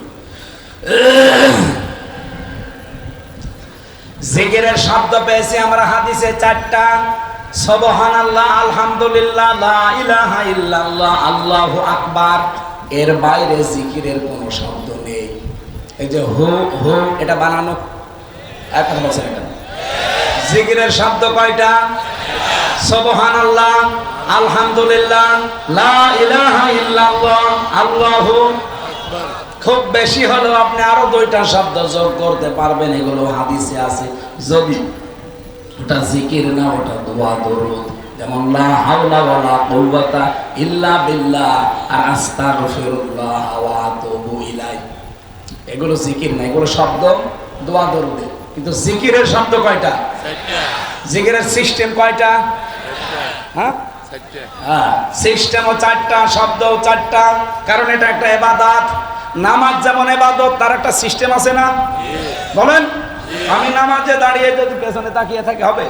জিকিরের শব্দ পেয়েছি আমরা হাদিসে 4টা, সুবহানাল্লাহ, আলহামদুলিল্লাহ, লা ইলাহা ইল্লাল্লাহ, আল্লাহু আকবার। এর বাইরে জিকিরের কোনো শব্দ নেই। এই যে হু হু, এটা বানানো। এখন বলছেন এটা জিকিরের শব্দ কয়টা? সুবহানাল্লাহ, আলহামদুলিল্লাহ, লা ইলাহা ইল্লাল্লাহ, আল্লাহু আকবার। খুব বেশি হলো আপনি আরো 2টা শব্দ যোগ করতে পারবেন, এগুলো হাদিসে আছে। যদি ওটা জিকির না, ওটা দোয়া দরুদ, যেমন লা হাওলা ওয়ালা কুওয়াতা ইল্লা বিল্লাহ আর আস্তাগফিরুল্লাহ ওয়া আতুবু ইলাইহি, এগুলো জিকির না, এগুলো শব্দ দোয়া দরুদ। কিন্তু জিকিরের শব্দ কয়টা? 4টা। জিকিরের সিস্টেম কয়টা? 4টা। হ্যাঁ, হ্যাঁ, সিস্টেমও 4টা, শব্দও 4টা, কারণ এটা একটা ইবাদত। নামাজ যেমন ইবাদত, তার একটা সিস্টেম আছে না? বলেন। আমি নামাজে দাঁড়িয়ে যদি পেছনে তাকিয়ে থাকি হবে?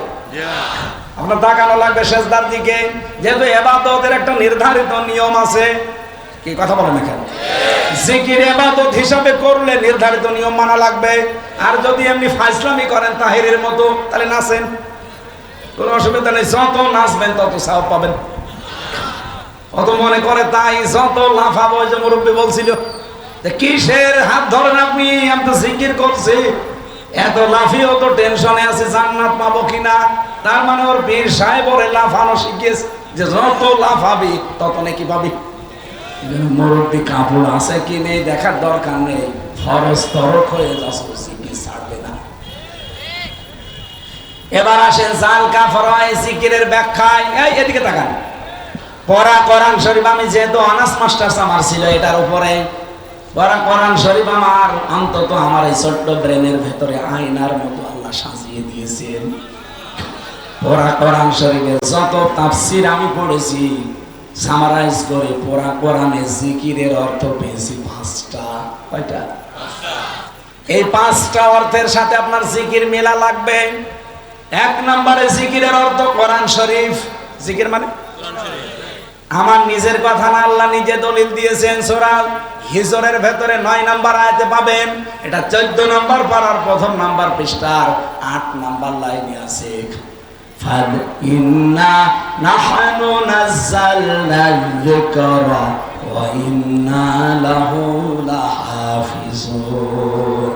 আপনার তাকানো লাগবে সেজদার দিকে, যেহেতু ইবাদতের একটা নির্ধারিত নিয়ম আছে। কি কথা বলেন এখানে? জিকির ইবাদত হিসাবে করলে নির্ধারিত নিয়ম মানা লাগবে। আর যদি এমনি ফাইজলামি করেন তাহিরের মতো, তাহলে নাচেন, কোনো অসুবিধা নেই। যত নাচবেন তত সওয়াব পাবেন। অত মনে করে তাই যত লাফাবো। যে মুরব্বী বলছিল যে কিসের হাত ধরেন আপনি, আমি তো জিকির করছি, এত লাফিয়ে তো টেনশনে আছে জান্নাত পাবো কিনা। তার মানে ওর পীর সাহেব ওরে লাফানো শিখিয়েছে যে যত লাফাবি তত নাকি পাবি। মুরব্বী কাপড় আছে কি নেই দেখার দরকার নেই, ফরজ তরক হয়ে যাচ্ছে, জিকির ছাড়বে না। এবার আসেন জাল কাফর জিকিরের ব্যাখ্যায়। এদিকে তাকান। পড়া কোরআন শরীফ, আমি যেহেতু অনার্স মাস্টার্স আমার ছিল এটার উপরে, পড়া কোরআন শরীফ আমার অন্তত আমার এই ছোট্ট ব্রেনের ভেতরে আয়নার মতো আল্লাহ সাজিয়ে দিয়েছেন। পড়া কোরআন শরীফের যত তাফসীর আমি পড়েছি, সামারাইজ করে পড়া কোরআনে জিকিরের অর্থ পেয়েছি 5টা। কয়টা? এই 5টা অর্থের সাথে আপনার জিকির মেলা লাগবে। 1 নম্বরে জিকিরের অর্থ কোরআন শরীফ। জিকির মানে আমার নিজের কথা না, আল্লাহ নিজে দলিল দিয়েছেন। সূরা হিজরের ভেতরে 9 নম্বর আয়াতে পাবেন। এটা 14 নম্বর পারার 1ম নাম্বার পৃষ্ঠার 8 নম্বর লাইনে আছে। ফাদ ইন্না নাহনু নাযালনা যিকরা ওয়া ইন্না লাহু লাহাফিজুন।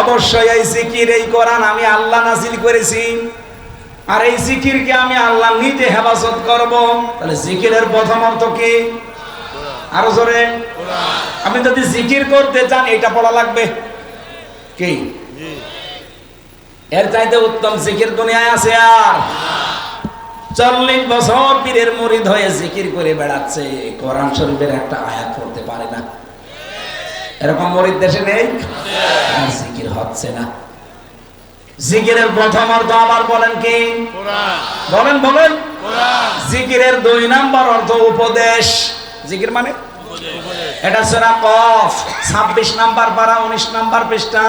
অবশ্যই এই জিকির, এই কোরআন আমি আল্লাহ নাযিল করেছি, আর এই জিকিরকে আমি আল্লাহ নিজে হেফাজত করব। তাহলে জিকিরের প্রথম অর্থ কি? আরো জোরে। আপনি যদি জিকির করতে চান এটা পড়া লাগবে। কি এর চাইতে উত্তম জিকির দুনিয়ায় আছে? আর 40 বছর পীরের মুরিদ হয়ে জিকির করে বেড়াচ্ছে, কোরআন শরীফের একটা আয়াত পড়তে পারে না। এরকম মুরিদ দেশে নেই? আর জিকির হচ্ছে না। জিকিরের প্রথম অর্থ আবার বলেন কি? বলেন বলেন। জিকিরের 2 নম্বর অর্থ উপদেশ। জিকির মানে এটা সূরা কফ 26 নাম্বার পারা 19 নাম্বার পৃষ্ঠা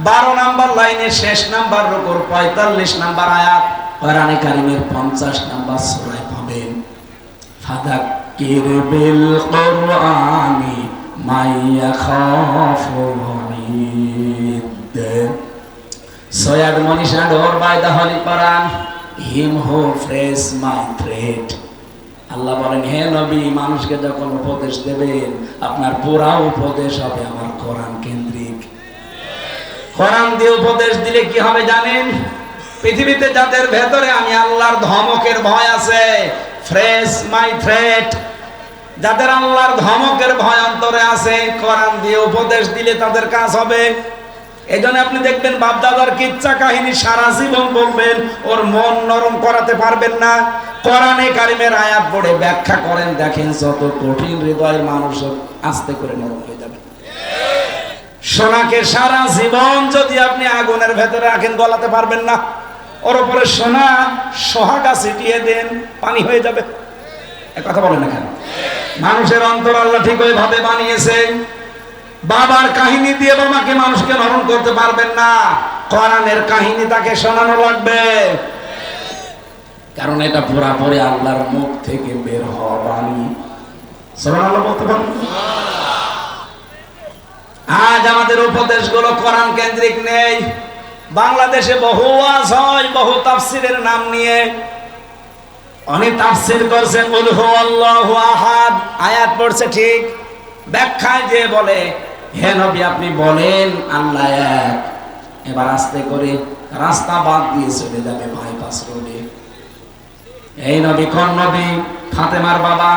12 নাম্বার লাইনের শেষ নাম্বার রুকুর 45 নাম্বার আয়াত কোরআনে কারীমের 50 নাম্বার সূরায় পাবেন। ফাযাক্কির বিল কুরআনি মাইয়াখাফু ওয়াঈদ। সৈয়দ মনীষা ডোর by the holy Quran, him who fears my threat. আল্লাহ বলেন, হে নবী, মানুষকে যখন উপদেশ দেবেন আপনার পুরা উপদেশ হবে আমার কোরআন কেন্দ্রিক। কোরআন দিয়ে উপদেশ দিলে কি হবে জানেন? পৃথিবীতে যাদের ভেতরে আমি আল্লাহর ধমকের ভয় আছে, ফ্রেশ মাই থ্রেট, যাদের আল্লাহর ধমকের ভয় অন্তরে আছে, কোরআন দিয়ে উপদেশ দিলে তাদের কাজ হবে। এই জন্য আপনি দেখবেন বাপদাদার কিচ্ছা কাহিনী সারা জীবন বলবেন, ওর মন নরম করাতে পারবেন না। কোরআনে কারিমের আয়াত পড়ে ব্যাখ্যা করেন, দেখেন যত কঠিন হৃদয়ের মানুষ আস্তে করে নরম হয়ে যাবে। সোনাকে সারা জীবন যদি আপনি আগুনের ভেতরে রাখেন গলাতে পারবেন না। ওর উপরে সোনা সোহাগা ছিটিয়ে দেন, পানি হয়ে যাবে। এক কথা বলেন না কেন? মানুষের অন্তর আল্লাহ ঠিক ওইভাবে বানিয়েছে। বাবার কাহিনী দিয়ে বাবাকে মানুষকে নরম করতে পারবেন না, কোরআনের কাহিনী তাকে শোনানো লাগবে, কারণ এটা পুরাপুরি আল্লাহর মুখ থেকে বের হওয়া বাণী। সুবহানাল্লাহ বলতে পারেন? আজ আমাদের উপদেশগুলো কোরআন কেন্দ্রিক নেই। বাংলাদেশে বহু ওয়াজ হয় বহু তাফসীরের নাম নিয়ে। অনেক তাফসীর করছেন কুল হুয়াল্লাহু আহাদ, আয়াত পড়ছে ঠিক, ব্যাখ্যায় যে বলে হে নবী আপনি বলেন আল্লাহ এক, এবার আস্তে করে রাস্তা বাদ দিয়ে চলে যাবে বাইপাস রোডে। এই নবী কোন নবী? ফাতেমার বাবা।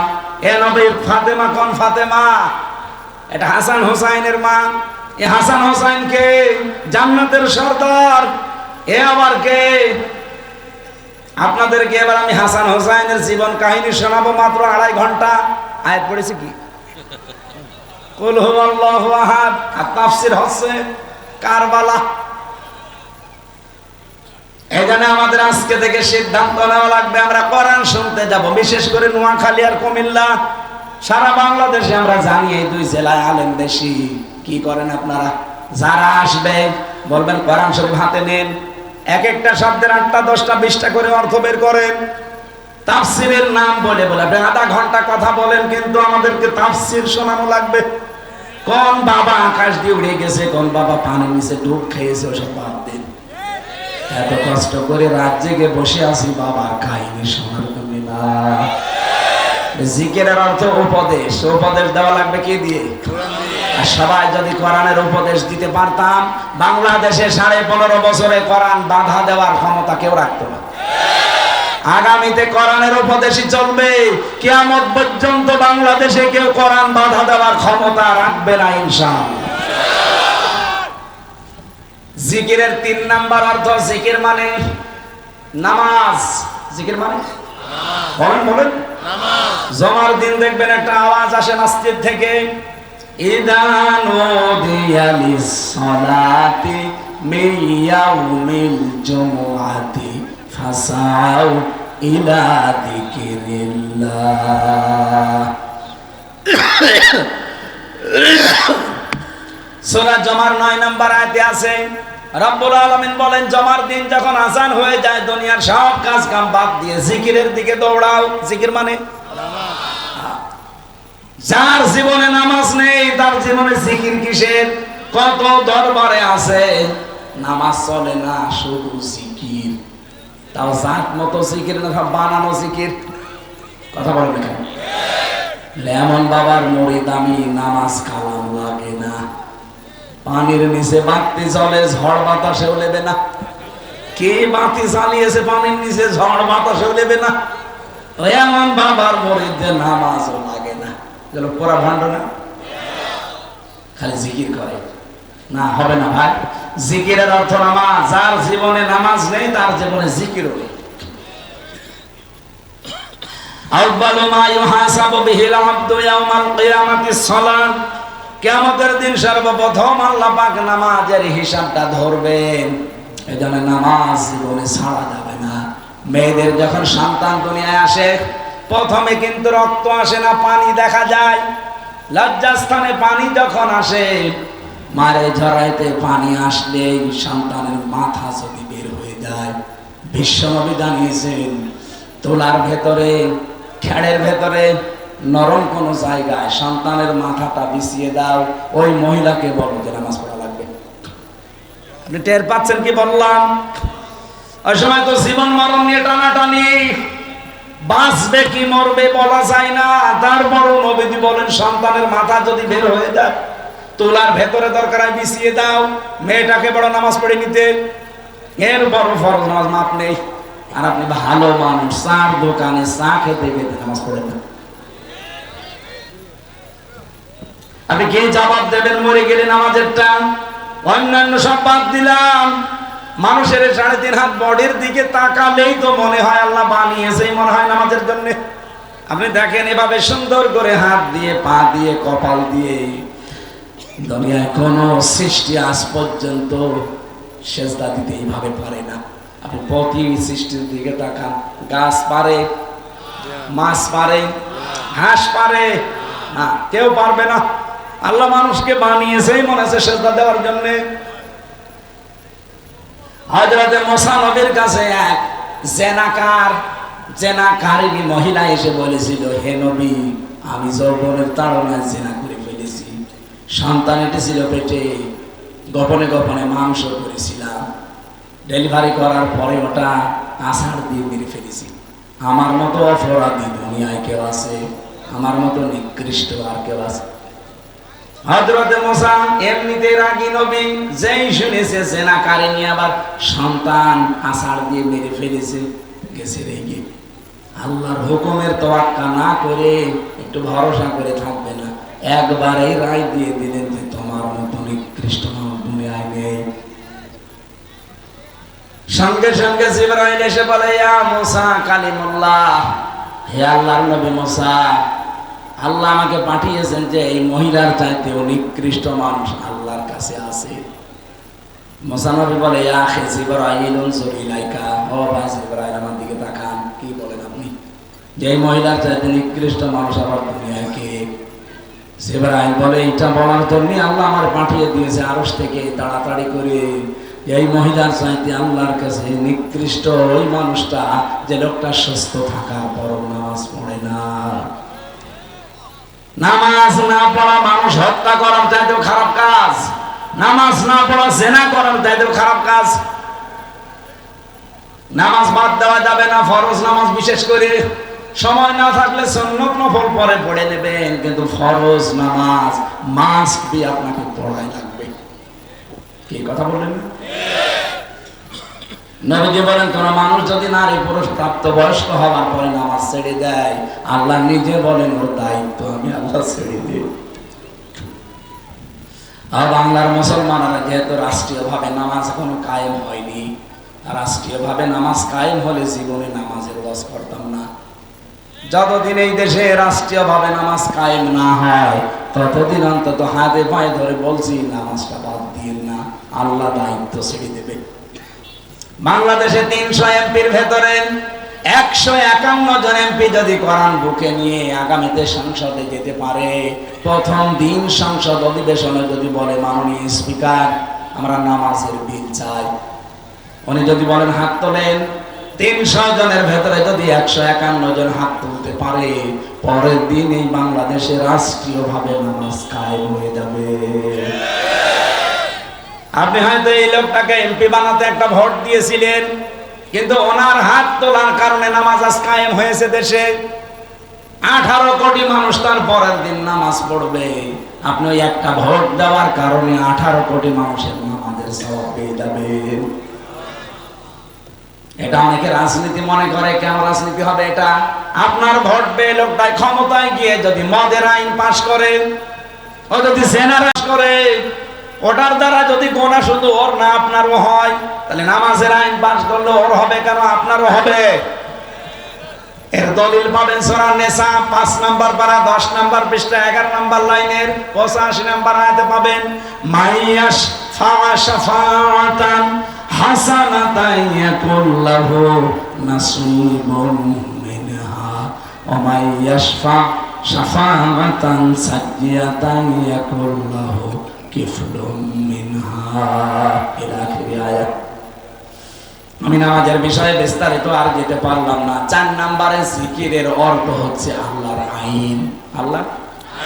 এ নবী ফাতেমা কোন ফাতেমা? এটা হাসান হোসাইনের মা। এ হাসান হোসাইন কে? জান্নাতের সর্দার। এ আবার কে? আপনাদেরকে এবার আমি হাসান হোসাইনের জীবন কাহিনী শোনাবো মাত্র 2.5 ঘন্টা। আয়াত পড়েছে কি? কুল হুয়াল্লাহু আহাদ। আর তাফসীর হচ্ছে কারবালা। এজন্য আমাদের আজকে থেকে সিদ্ধান্ত নেওয়া লাগবে, আমরা কোরআন শুনতে যাব। বিশেষ করে নোয়াখালী আর কুমিল্লা, সারা বাংলাদেশে আমরা জানি এই 2 জেলায় আলেম বেশি। কি করেন আপনারা? যারা আসবে বলবেন কোরআন শরীফ হাতে নেন, এক একটা শব্দের 8টা 10টা 20টা করে অর্থ বের করেন। তাফসীরের নাম বলে বলে আপনি আধা ঘন্টা কথা বলেন, কিন্তু আমাদেরকে তাফসীর শোনানো লাগবে। কোন বাবা আকাশ দিয়ে উড়ে গেছে, কোন বাবা পানির নিচে ডুব খেয়েছে, ওসব বাদ দিন। এত কষ্ট করে রাত জেগে বসে আছি বাবার কাহিনী শোনার জন্য না। জিকিরের অর্থ উপদেশ, উপদেশ দেওয়া লাগবে কি দিয়ে? আর সবাই যদি কোরআনের উপদেশ দিতে পারতাম, বাংলাদেশে 15.5 বছরে কোরআন বাধা দেওয়ার ক্ষমতা কেউ রাখতো না। আগামীতে কোরআনের উপদেশই চলবে, কিয়ামত পর্যন্ত বাংলাদেশে কেউ কোরআন বাধা দেওয়ার ক্ষমতা রাখবে না ইনশাআল্লাহ। জিকিরের 3 নাম্বার অর্থ, জিকির মানে নামাজ। জিকির মানে বলেন বলেন জমার দিন দেখবেন একটা আওয়াজ আসে মসজিদ থেকে, ইদান ওদিয়া লিসসালাতি মিয়াউমিল জুমআতি ফাসাউ ইলা যিকিরিল্লাহ। সূরা জমার 9 নম্বর আয়াতে আছে, রব্বুল আলামিন বলেন জমার দিন যখন আযান হয়ে যায়, দুনিয়ার সব কাজ কাম বাদ দিয়ে জিকিরের দিকে দৌড়াও। জিকির মানে যার জীবনে নামাজ নেই তার জীবনে জিকির কিসের? কত দরবারে আছে নামাজ চলে না, শুধু জিকির। তাও জাত মতো জিকির না, বানানো জিকির। কথা বলেন কেন? লেমন বাবার মুরিদ আমি, নামাজ কালাম লাগে না। পানির নিচে বাতি চলে, ঝড় বাতাসেও লেবে না। কে বাতি জ্বালিয়েছে পানির নিচে, ঝড় বাতাসেও লেবে না। এমন বাবার মুরিদদের নামাজও লাগে না। চলো পোড়া ভান্ড না, খালি জিকির করে না, হবে না ভাই। জিকিরের অর্থ নামাজ। যার জীবনে নামাজ নেই তার জীবনে জিকিরও নেই। আউয়ালু মা ইউহাসাবু বিহিল আবদু ইয়াউমাল কিয়ামাতিস সালাত। কিয়ামতের দিন সর্বপ্রথম আল্লাহ পাক নামাজের হিসাবটা ধরবেন। এজন্য নামাজ জীবনে ছাড়া যাবে না। মেয়েদের যখন সন্তান দুনিয়ায় আসে, প্রথমে কিন্তু রক্ত আসে না, পানি দেখা যায়। লজ্জাস্থানে পানি যখন আসে, মারে ঝরাইতে পানি আসলে সন্তানের মাথা যদি বের হয়ে যায়, বিশ্বনবী জানিয়েছেন তোলার ভেতরে, খেড়ের ভেতরে নরম কোন জায়গায় সন্তানের মাথাটা বিছিয়ে দাও, ওই মহিলাকে বলো যে নামাজ পড়া লাগবে। আপনি টের পাচ্ছেন কি বললাম? ওই সময় তো জীবন মরণ নিয়ে টানাটানি, বাঁচবে কি মরবে বলা যায় না। তারপরও নবীজি বলেন সন্তানের মাথা যদি বের হয়ে যায়, তোলার ভেতরে দরকার হয় বিছিয়ে দাও। মেয়েটাকে বড় নামাজ পড়ে নিতে, এর বড় ফরজ নামাজ মাপ নেই। আর আপনি ভালো মানুষ, চার দোকানে চা খেতে খেতে নামাজ পড়ে না। আপনি কে জবাব দেবেন? মরে গেলে নামাজেরটা, অন্যান্য সব বাদ দিলাম। মানুষের 3.5 হাত বডির দিকে তাকালেই তো মনে হয় আল্লাহ বানিয়েছেই মনে হয় নামাজের জন্য। আপনি দেখেন এভাবে সুন্দর করে হাত দিয়ে, পা দিয়ে, কপাল দিয়ে, দুনিয়ায় কোন সৃষ্টি আজ পর্যন্ত সেজদা দিতে এইভাবে পারে না। আপনি প্রতি সৃষ্টির দিকে তাকান, গাছ পারে, মাছ পারে, হাঁস পারে না, কেউ পারবে না। আল্লাহ মানুষকে বানিয়েছেই মনে আছে সেজদা দেওয়ার জন্য। হযরত মুসা নবীর কাছে এক জেনাকারিনী মহিলা এসে বলেছিল, হে নবী, আমি যৌবনের তাড়নায় জিনা করে ফেলেছি, সন্তান এটি ছিল পেটে, গোপনে গোপনে মাংস করেছিলাম, ডেলিভারি করার পরে ওটা আষাঢ় দিয়ে মেরে ফেলেছি। আমার মতো অপরাধী দুনিয়ায় কেউ আছে? আমার মতো নিকৃষ্ট আর কেউ আছে? হযরত মুসা এমনিতে রাগী নবী, যেই শুনেছে জেনাকারিনী আবার সন্তান আষাঢ় দিয়ে মেরে ফেলেছে, গেছে রেগে। আল্লাহর হুকুমের তোয়াক্কা না করে একটু ভরসা করে থাকবে না, একবারেই রায় দিয়ে দিলেন যে তোমার মতো নিকৃষ্ট মানব দুনিয়ায় নেই। সঙ্গে সঙ্গে জিবরাইল এসে বলে, ইয়া মুসা কালিমুল্লাহ, হে আল্লাহর নবী মুসা, আল্লাহ আমাকে পাঠিয়েছেন যে এই মহিলার চাইতে নিকৃষ্ট মানুষ আল্লাহর কাছে আছে। মুসা নবী বলে, ইয়া আখি জিবরাইল উনজুর ইলাইকা, ও ভাই জিবরাইল আমার দিকে তাকান, কি বলেন আপনি? যে এই মহিলার চাইতে নিকৃষ্ট মানুষ আবার দুনিয়ায় কে? জিবরাইল বলে এটা বলার জন্য আল্লাহ আমার পাঠিয়ে দিয়েছে আরশ থেকে তাড়াতাড়ি করে, এই মহিলার চাইতে আল্লাহর কাছে নিকৃষ্ট ওই মানুষটা যে লোকটা সুস্থ থাকার পর নামাজ পড়ে না। নামাজ না পড়া মানুষ হত্যা করার চাইতেও খারাপ কাজ, নামাজ না পড়া জেনা করার চাইতেও খারাপ কাজ। নামাজ বাদ দেওয়া যাবে না, ফরজ নামাজ বিশেষ করে। সময় না থাকলে সুন্নত নফল পরে পড়ে নেবেন, কিন্তু ফরজ নামাজ মাস্ট বি আপনাকে পড়াই লাগবে। কি কথা বলেন? নবীজি বলেন কোন মানুষ যদি নারী পুরুষ প্রাপ্তবয়স্ক হওয়ার পরে নামাজ ছেড়ে দেয়, আল্লাহ নিজে বলেন ওর দায়িত্ব আমি আল্লাহ ছেড়ে দিই। আর বাংলার মুসলমানরা যেহেতু রাষ্ট্রীয়ভাবে নামাজ এখনো কায়েম হয়নি, রাষ্ট্রীয়ভাবে নামাজ কায়েম হলে জীবনে নামাজের ওয়াজ করতাম না। যতদিন এই দেশে রাষ্ট্রীয়ভাবে নামাজ কায়েম না হয় ততদিন অন্তত হাতে পায়ে ধরে বলছি নামাজটা বাদ দিন না, আল্লাহ দায়িত্ব ছেড়ে দেবে। বাংলাদেশে 300 এমপির ভেতরে 151 জন এমপি যদি কোরআন বুকে নিয়ে আগামীতে সংসদে যেতে পারে, প্রথম দিন সংসদ অধিবেশনে যদি বলে মাননীয় স্পিকার আমরা নামাজের বিল চাই, উনি যদি বলেন হাত তোলেন, 300 জনের ভেতরে যদি 151 জন হাত তুলতে পারে, পরের দিন এই বাংলাদেশে রাষ্ট্রীয়ভাবে নামাজ কায়েম হয়ে যাবে। আপনি হয়তো এই লোকটাকে এমপি বানাতে একটা ভোট দিয়েছিলেন, কিন্তু ওনার হাত তোলার কারণে নামাজ আজ কায়েম হয়েছে দেশে। 18 কোটি মানুষ তার পরের দিন নামাজ পড়বে। আপনি ওই একটা ভোট দেওয়ার কারণে 18 কোটি মানুষের নামাজের সওয়াব পেয়ে যাবেন। এটা অনেকে রাজনীতি মনে করে, কেন রাজনীতি হবে এটা? আপনার ভোট পেয়ে লোকটাই ক্ষমতায় গিয়ে যদি মদের আইন পাশ করে, ও যদি জেনারেল করে, ওটার দ্বারা যদি গোনা শুধু ওর না আপনারও হয়, তাহলে নামাজের আইন পাশ করলে ওর হবে কেন? আপনারও হবে। এর দলিল পাবেন সূরা নিসা 5 নম্বর পারা 10 নম্বর পৃষ্ঠা 11 নম্বর লাইনের 85 নম্বর আয়াতে পাবেন, মাইয়াশ ফাশাফাতান হাসানাতান ইয়াকুল্লাহু নাসিবুন মিনহা ওয়া মাইয়াশফা শাফাআতান সাজ্জিয়াতান ইয়াকুল্লাহু কিফলুম মিনহা। ইলা আখির আয়াত। আমি নামাজের বিষয়ে বিস্তারিত আর যেতে পারলাম না। 4 নম্বরে জিকিরের অর্থ হচ্ছে আল্লাহর আইন। আল্লাহর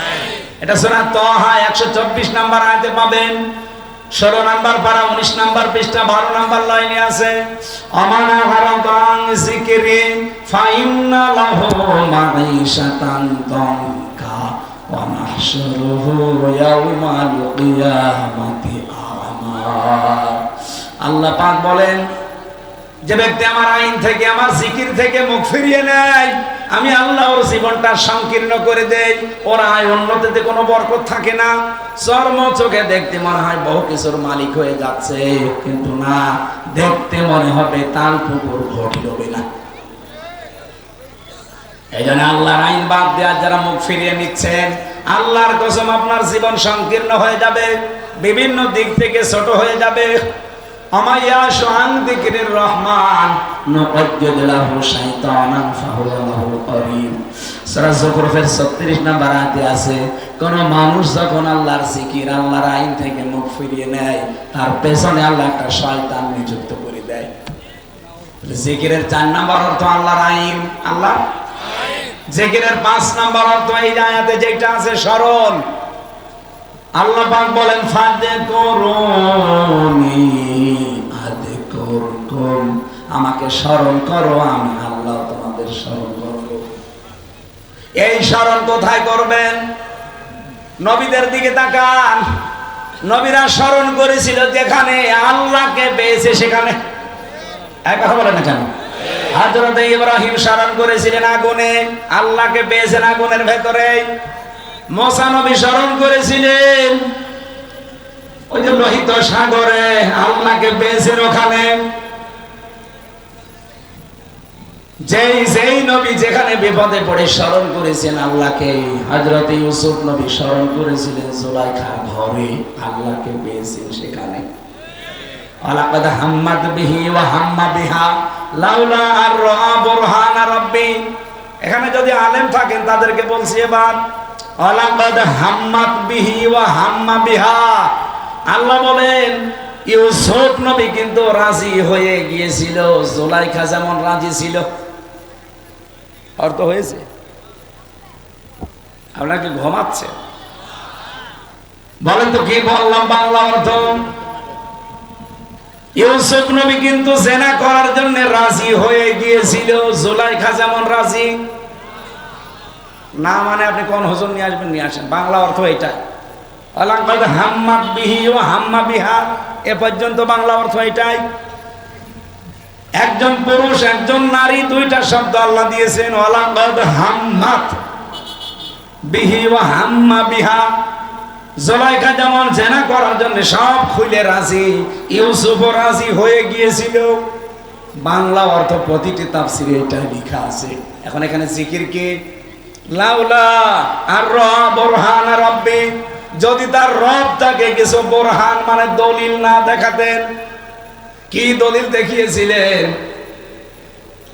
আইন, এটা সূরা তাহা 124 নম্বর আয়াতে পাবেন। 16 নম্বর পারা 19 নম্বর পৃষ্ঠা 12 নম্বর লাইনে আছে, আমানা হারাদান জিকিরি ফাইন্না লাহু মাঈশাতান দানকা ওয়া নাহশুরুহু ইয়াওমাল কিয়ামাতি আমা। আল্লাহ পাক বলেন, যে ব্যক্তি আমার আইন থেকে আমার জিকির থেকে মুখ ফিরিয়ে নেয়, আমি আল্লাহ ওর জীবনটা সংকীর্ণ করে দেই। ওর আয় উন্নতিতে কোনো বরকত থাকে না। চর্ম চোখে দেখতে মনে হয় বহু কিছুর মালিক হয়ে যাচ্ছে, কিন্তু না, দেখতে মনে হবে তাল পুকুর ঘটি হবে না। এই জন্য আল্লাহর আইন বাদ দেওয়ার যারা মুখ ফিরিয়ে নিচ্ছেন, আল্লাহর কসম আপনার জীবন সংকীর্ণ হয়ে যাবে, বিভিন্ন দিক থেকে ছোট হয়ে যাবে। আমায়াশু আন যিকরির রহমান নুকাদ্দিদ লাহু শাইতানান ফাহুয়া লাহু করিন। সূরা যুখরুফের 36 নম্বর আয়াতে আছে, কোন মানুষ যখন আল্লাহর জিকির আল্লাহর আইন থেকে মুখ ফিরিয়ে নেয়, তার পেছনে আল্লাহ একটা শয়তান নিযুক্ত করে দেয়। জিকিরের 4 নম্বর অর্থ আল্লাহর আইন, আল্লাহ আইন। জিকিরের 5 নম্বর অর্থ এই আয়াতে যেটা আছে স্মরণ। আল্লাহ পাক বলেন, ফাযকুরুনি আযকুরকুম, আমাকে স্মরণ করো, আমি আল্লাহ তোমাদের স্মরণ করব। এই স্মরণ কোথায় করবেন? নবীদের দিকে তাকান। নবীরা স্মরণ করেছিল যেখানে আল্লাহকে পেয়েছে সেখানে। এক কথা বলেন না কেন? হযরত ইব্রাহিম স্মরণ করেছিলেন আগুনে, আল্লাহকে পেয়েছেন আগুনের ভেতরে। মুসা নবী স্মরণ করেছিলেন ওই যে লোহিত সাগরে, আল্লাহকে পেয়েছেন ওখানে। যেই নবী যেখানে বিপদে পড়ে স্মরণ করেছেন আল্লাহকে, হযরত ইউসুফ নবী স্মরণ করেছিলেন জুলাইখার ঘরে, আল্লাহকে পেয়েছেন সেখানে। ওয়ালাকাদ হাম্মাত বিহি ওয়া হাম্মা বিহা লাউলা আর রাআ বুরহানা রাব্বি। এখানে যদি আলেম থাকেন তাদেরকে বলছি, এবার ওয়ালাকাদ হাম্মাত বিহি ওয়া হাম্মা বিহা। আল্লাহ বলেন ইউসুফ নবী কিন্তু রাজি হয়ে গিয়েছিল, জুলাইখা যেমন রাজি ছিল। অর্থ হয়েছে? আপনাকে ঘুমাচ্ছে? বলেন তো কি বললাম বাংলা অর্থ? ইউসুফ নবী কিন্তু জেনা করার জন্য রাজি হয়ে গিয়েছিল, জুলাইখা যেমন রাজি না। মানে আপনি কোন হুজুর নিয়ে আসবেন, নিয়ে আসেন, বাংলা অর্থ এটা। ওয়ালাকাদ হাম্মাত বিহি ওয়া হাম্মা বিহা, এ পর্যন্ত বাংলা অর্থ এটাই। একজন পুরুষ একজন নারী, দুইটা শব্দ আল্লাহ দিয়েছেন। ওয়ালাকাদ হাম্মাত বিহি ওয়া হাম্মা বিহা। জুলাইখা যেমন জেনা করার জন্য সব খুলে রাজি, ইউসুফও রাজি হয়ে গিয়েছিল। বাংলা অর্থ প্রতিটি তাফসিরে এটা লেখা আছে। এখন এখানে জিকির কি? লাউলা আর বুরহান রাব্বি, যদি তার রব তাকে কিছু বুরহান মানে দলিল না দেখাতেন। কি দলিল দেখিয়েছিলেন?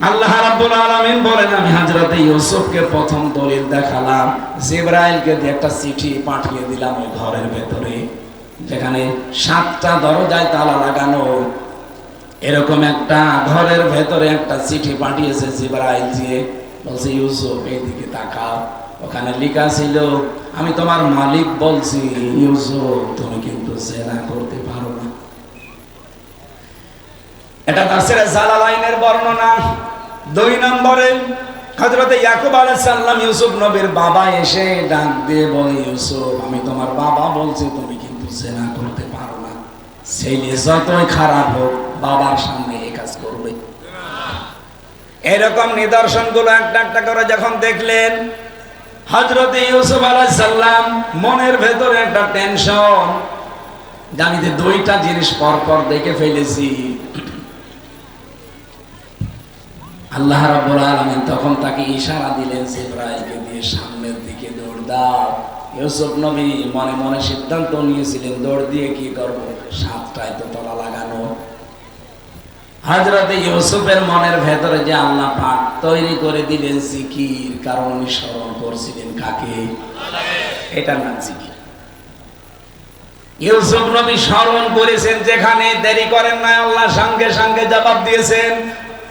আল্লাহ রাব্বুল আলামিন বলেন, আমি হযরত ইউসুফকে প্রথম দলিল দেখালাম, জিবরাইলকে দিয়ে একটা চিঠি পাঠিয়ে দিলাম ওই ঘরের ভেতরে, যেখানে 7টা দরজায় তালা লাগানো। এরকম একটা ঘরের ভেতরে একটা চিঠি পাঠিয়েছে জিবরাইল দিয়ে, বলছে ইউসুফ এইদিকে তাকাও। ওখানে লেখা ছিল, আমি তোমার মালিক বলছি ইউসুফ, তুমি কিন্তু জেনা করতে পারো না। এটা তাফসীরে জালালাইনের বর্ণনা। 2 নম্বরে হযরত ইয়াকুব আলাইহিস সালাম ইউসুফ নবীর বাবা এসে ডাক দিয়ে বলে, ইউসুফ আমি তোমার বাবা বলছি তুমি কিন্তু জেনা করতে পারো না। ছেলে যতই খারাপ হোক বাবার সামনে এই কাজ করবে। এরকম নিদর্শনগুলো একটা একটা করে যখন দেখলেন, হযরত ইউসুফ আলাইহিস সালাম মনের ভেতরে একটা টেনশন, আমি যে 2টা জিনিস পর দেখে ফেলেছি। আল্লাহ রাব্বুল আলামিন তখন তাকে ইশারা দিলেন জিবরাইলকে দিয়ে, সামনের দিকে দৌড় দাও। ইউসুফ নবী মনে মনে সিদ্ধান্ত নিয়েছিলেন, দৌড় দিয়ে কি করব, 7টায় তো তালা লাগানো। হযরত ইউসুফের মনের ভেতরে যে আল্লাহ পাক তৈরি করে দিলেন জিকির, কারণ উনি স্মরণ করছিলেন কাকে? এটার নাম জিকির। ইউসুফ নবী স্মরণ করেছেন, যেখানে দেরি করেন না, আল্লাহ সঙ্গে সঙ্গে জবাব দিয়েছেন,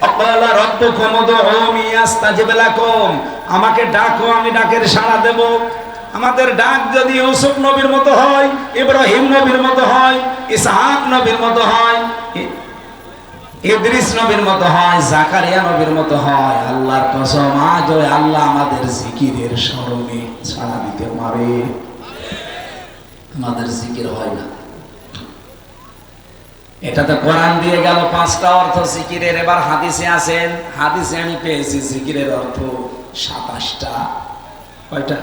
আকালা রাব্বুকুম উদউনি আস্তাজিব লাকুম, আমাকে ডাকো আমি ডাকের সাড়া দেব। আমাদের ডাক যদি ইউসুফ নবীর মতো হয়, ইব্রাহিম নবীর মতো হয়, ইসহাক নবীর মতো হয়, ইদ্রিস নবীর মতো হয়, জাকারিয়া নবীর মতো হয়, আল্লাহর কসম আজ ওই আল্লাহ আমাদের জিকিরের স্মরণে সাড়া দিতে পারে। আমাদের জিকির হয় না। এটাতে কোরআন দিয়ে গেল 5টা অর্থ জিকিরের। এবার হাদিসে আছেন, হাদিসে আমি পেয়েছি জিকিরের অর্থ 27টা। কয়টা?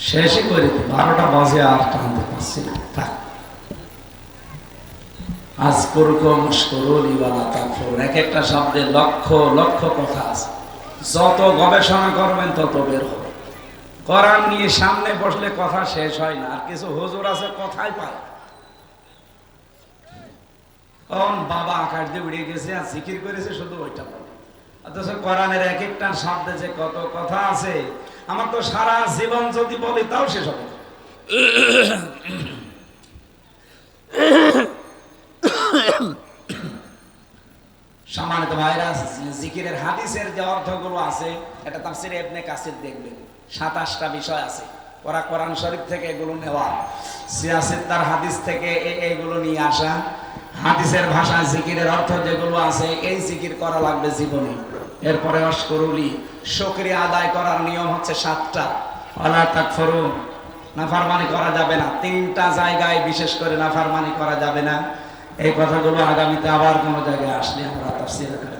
শেষই করে 12টা বাজে, আর টানতে পারছি না। আজ করুকম করুলি ওয়ালা তাকফুর, এক একটা শব্দে লক্ষ লক্ষ কথা আছে। যত গবেষণা করবেন তত বের হবে। কোরআন নিয়ে সামনে বসলে কথা শেষ হয় না। আর কিছু হুজুর আছে কথাই পায়, কোন বাবা আকাশ দিয়ে উড়ে গেছে আর জিকির করেছে শুধু ওইটা বলে। অথচ কোরআনের এক একটা শব্দে যে কত কথা আছে, আমার তো সারা জীবন যদি বলি তাও শেষ হবে। সম্মানিত ভাইরা, জিকিরের হাদিসের যে অর্থগুলো আছে, এটা তাফসীরে ইবনে কাসির দেখবেন 27টা বিষয় আছে। ওরা কোরআন শরীফ থেকে এগুলো নেওয়া, সিয়াসিত্তার হাদিস থেকে এইগুলো নিয়ে আসা। হাদিসের ভাষায় জিকিরের অর্থ যেগুলো আছে, এই জিকির করা লাগবে জীবনে। এরপরে অশকুরুলি, শুকরিয়া আদায় করার নিয়ম হচ্ছে 7টা। ওয়ালা তাকফুরু, নাফরমানি করা যাবে না। 3টা জায়গায় বিশেষ করে নাফরমানি করা যাবে না। এই কথাগুলো আগামীতে আবার কোনো জায়গায় আসলে আমরা তাফসীর করে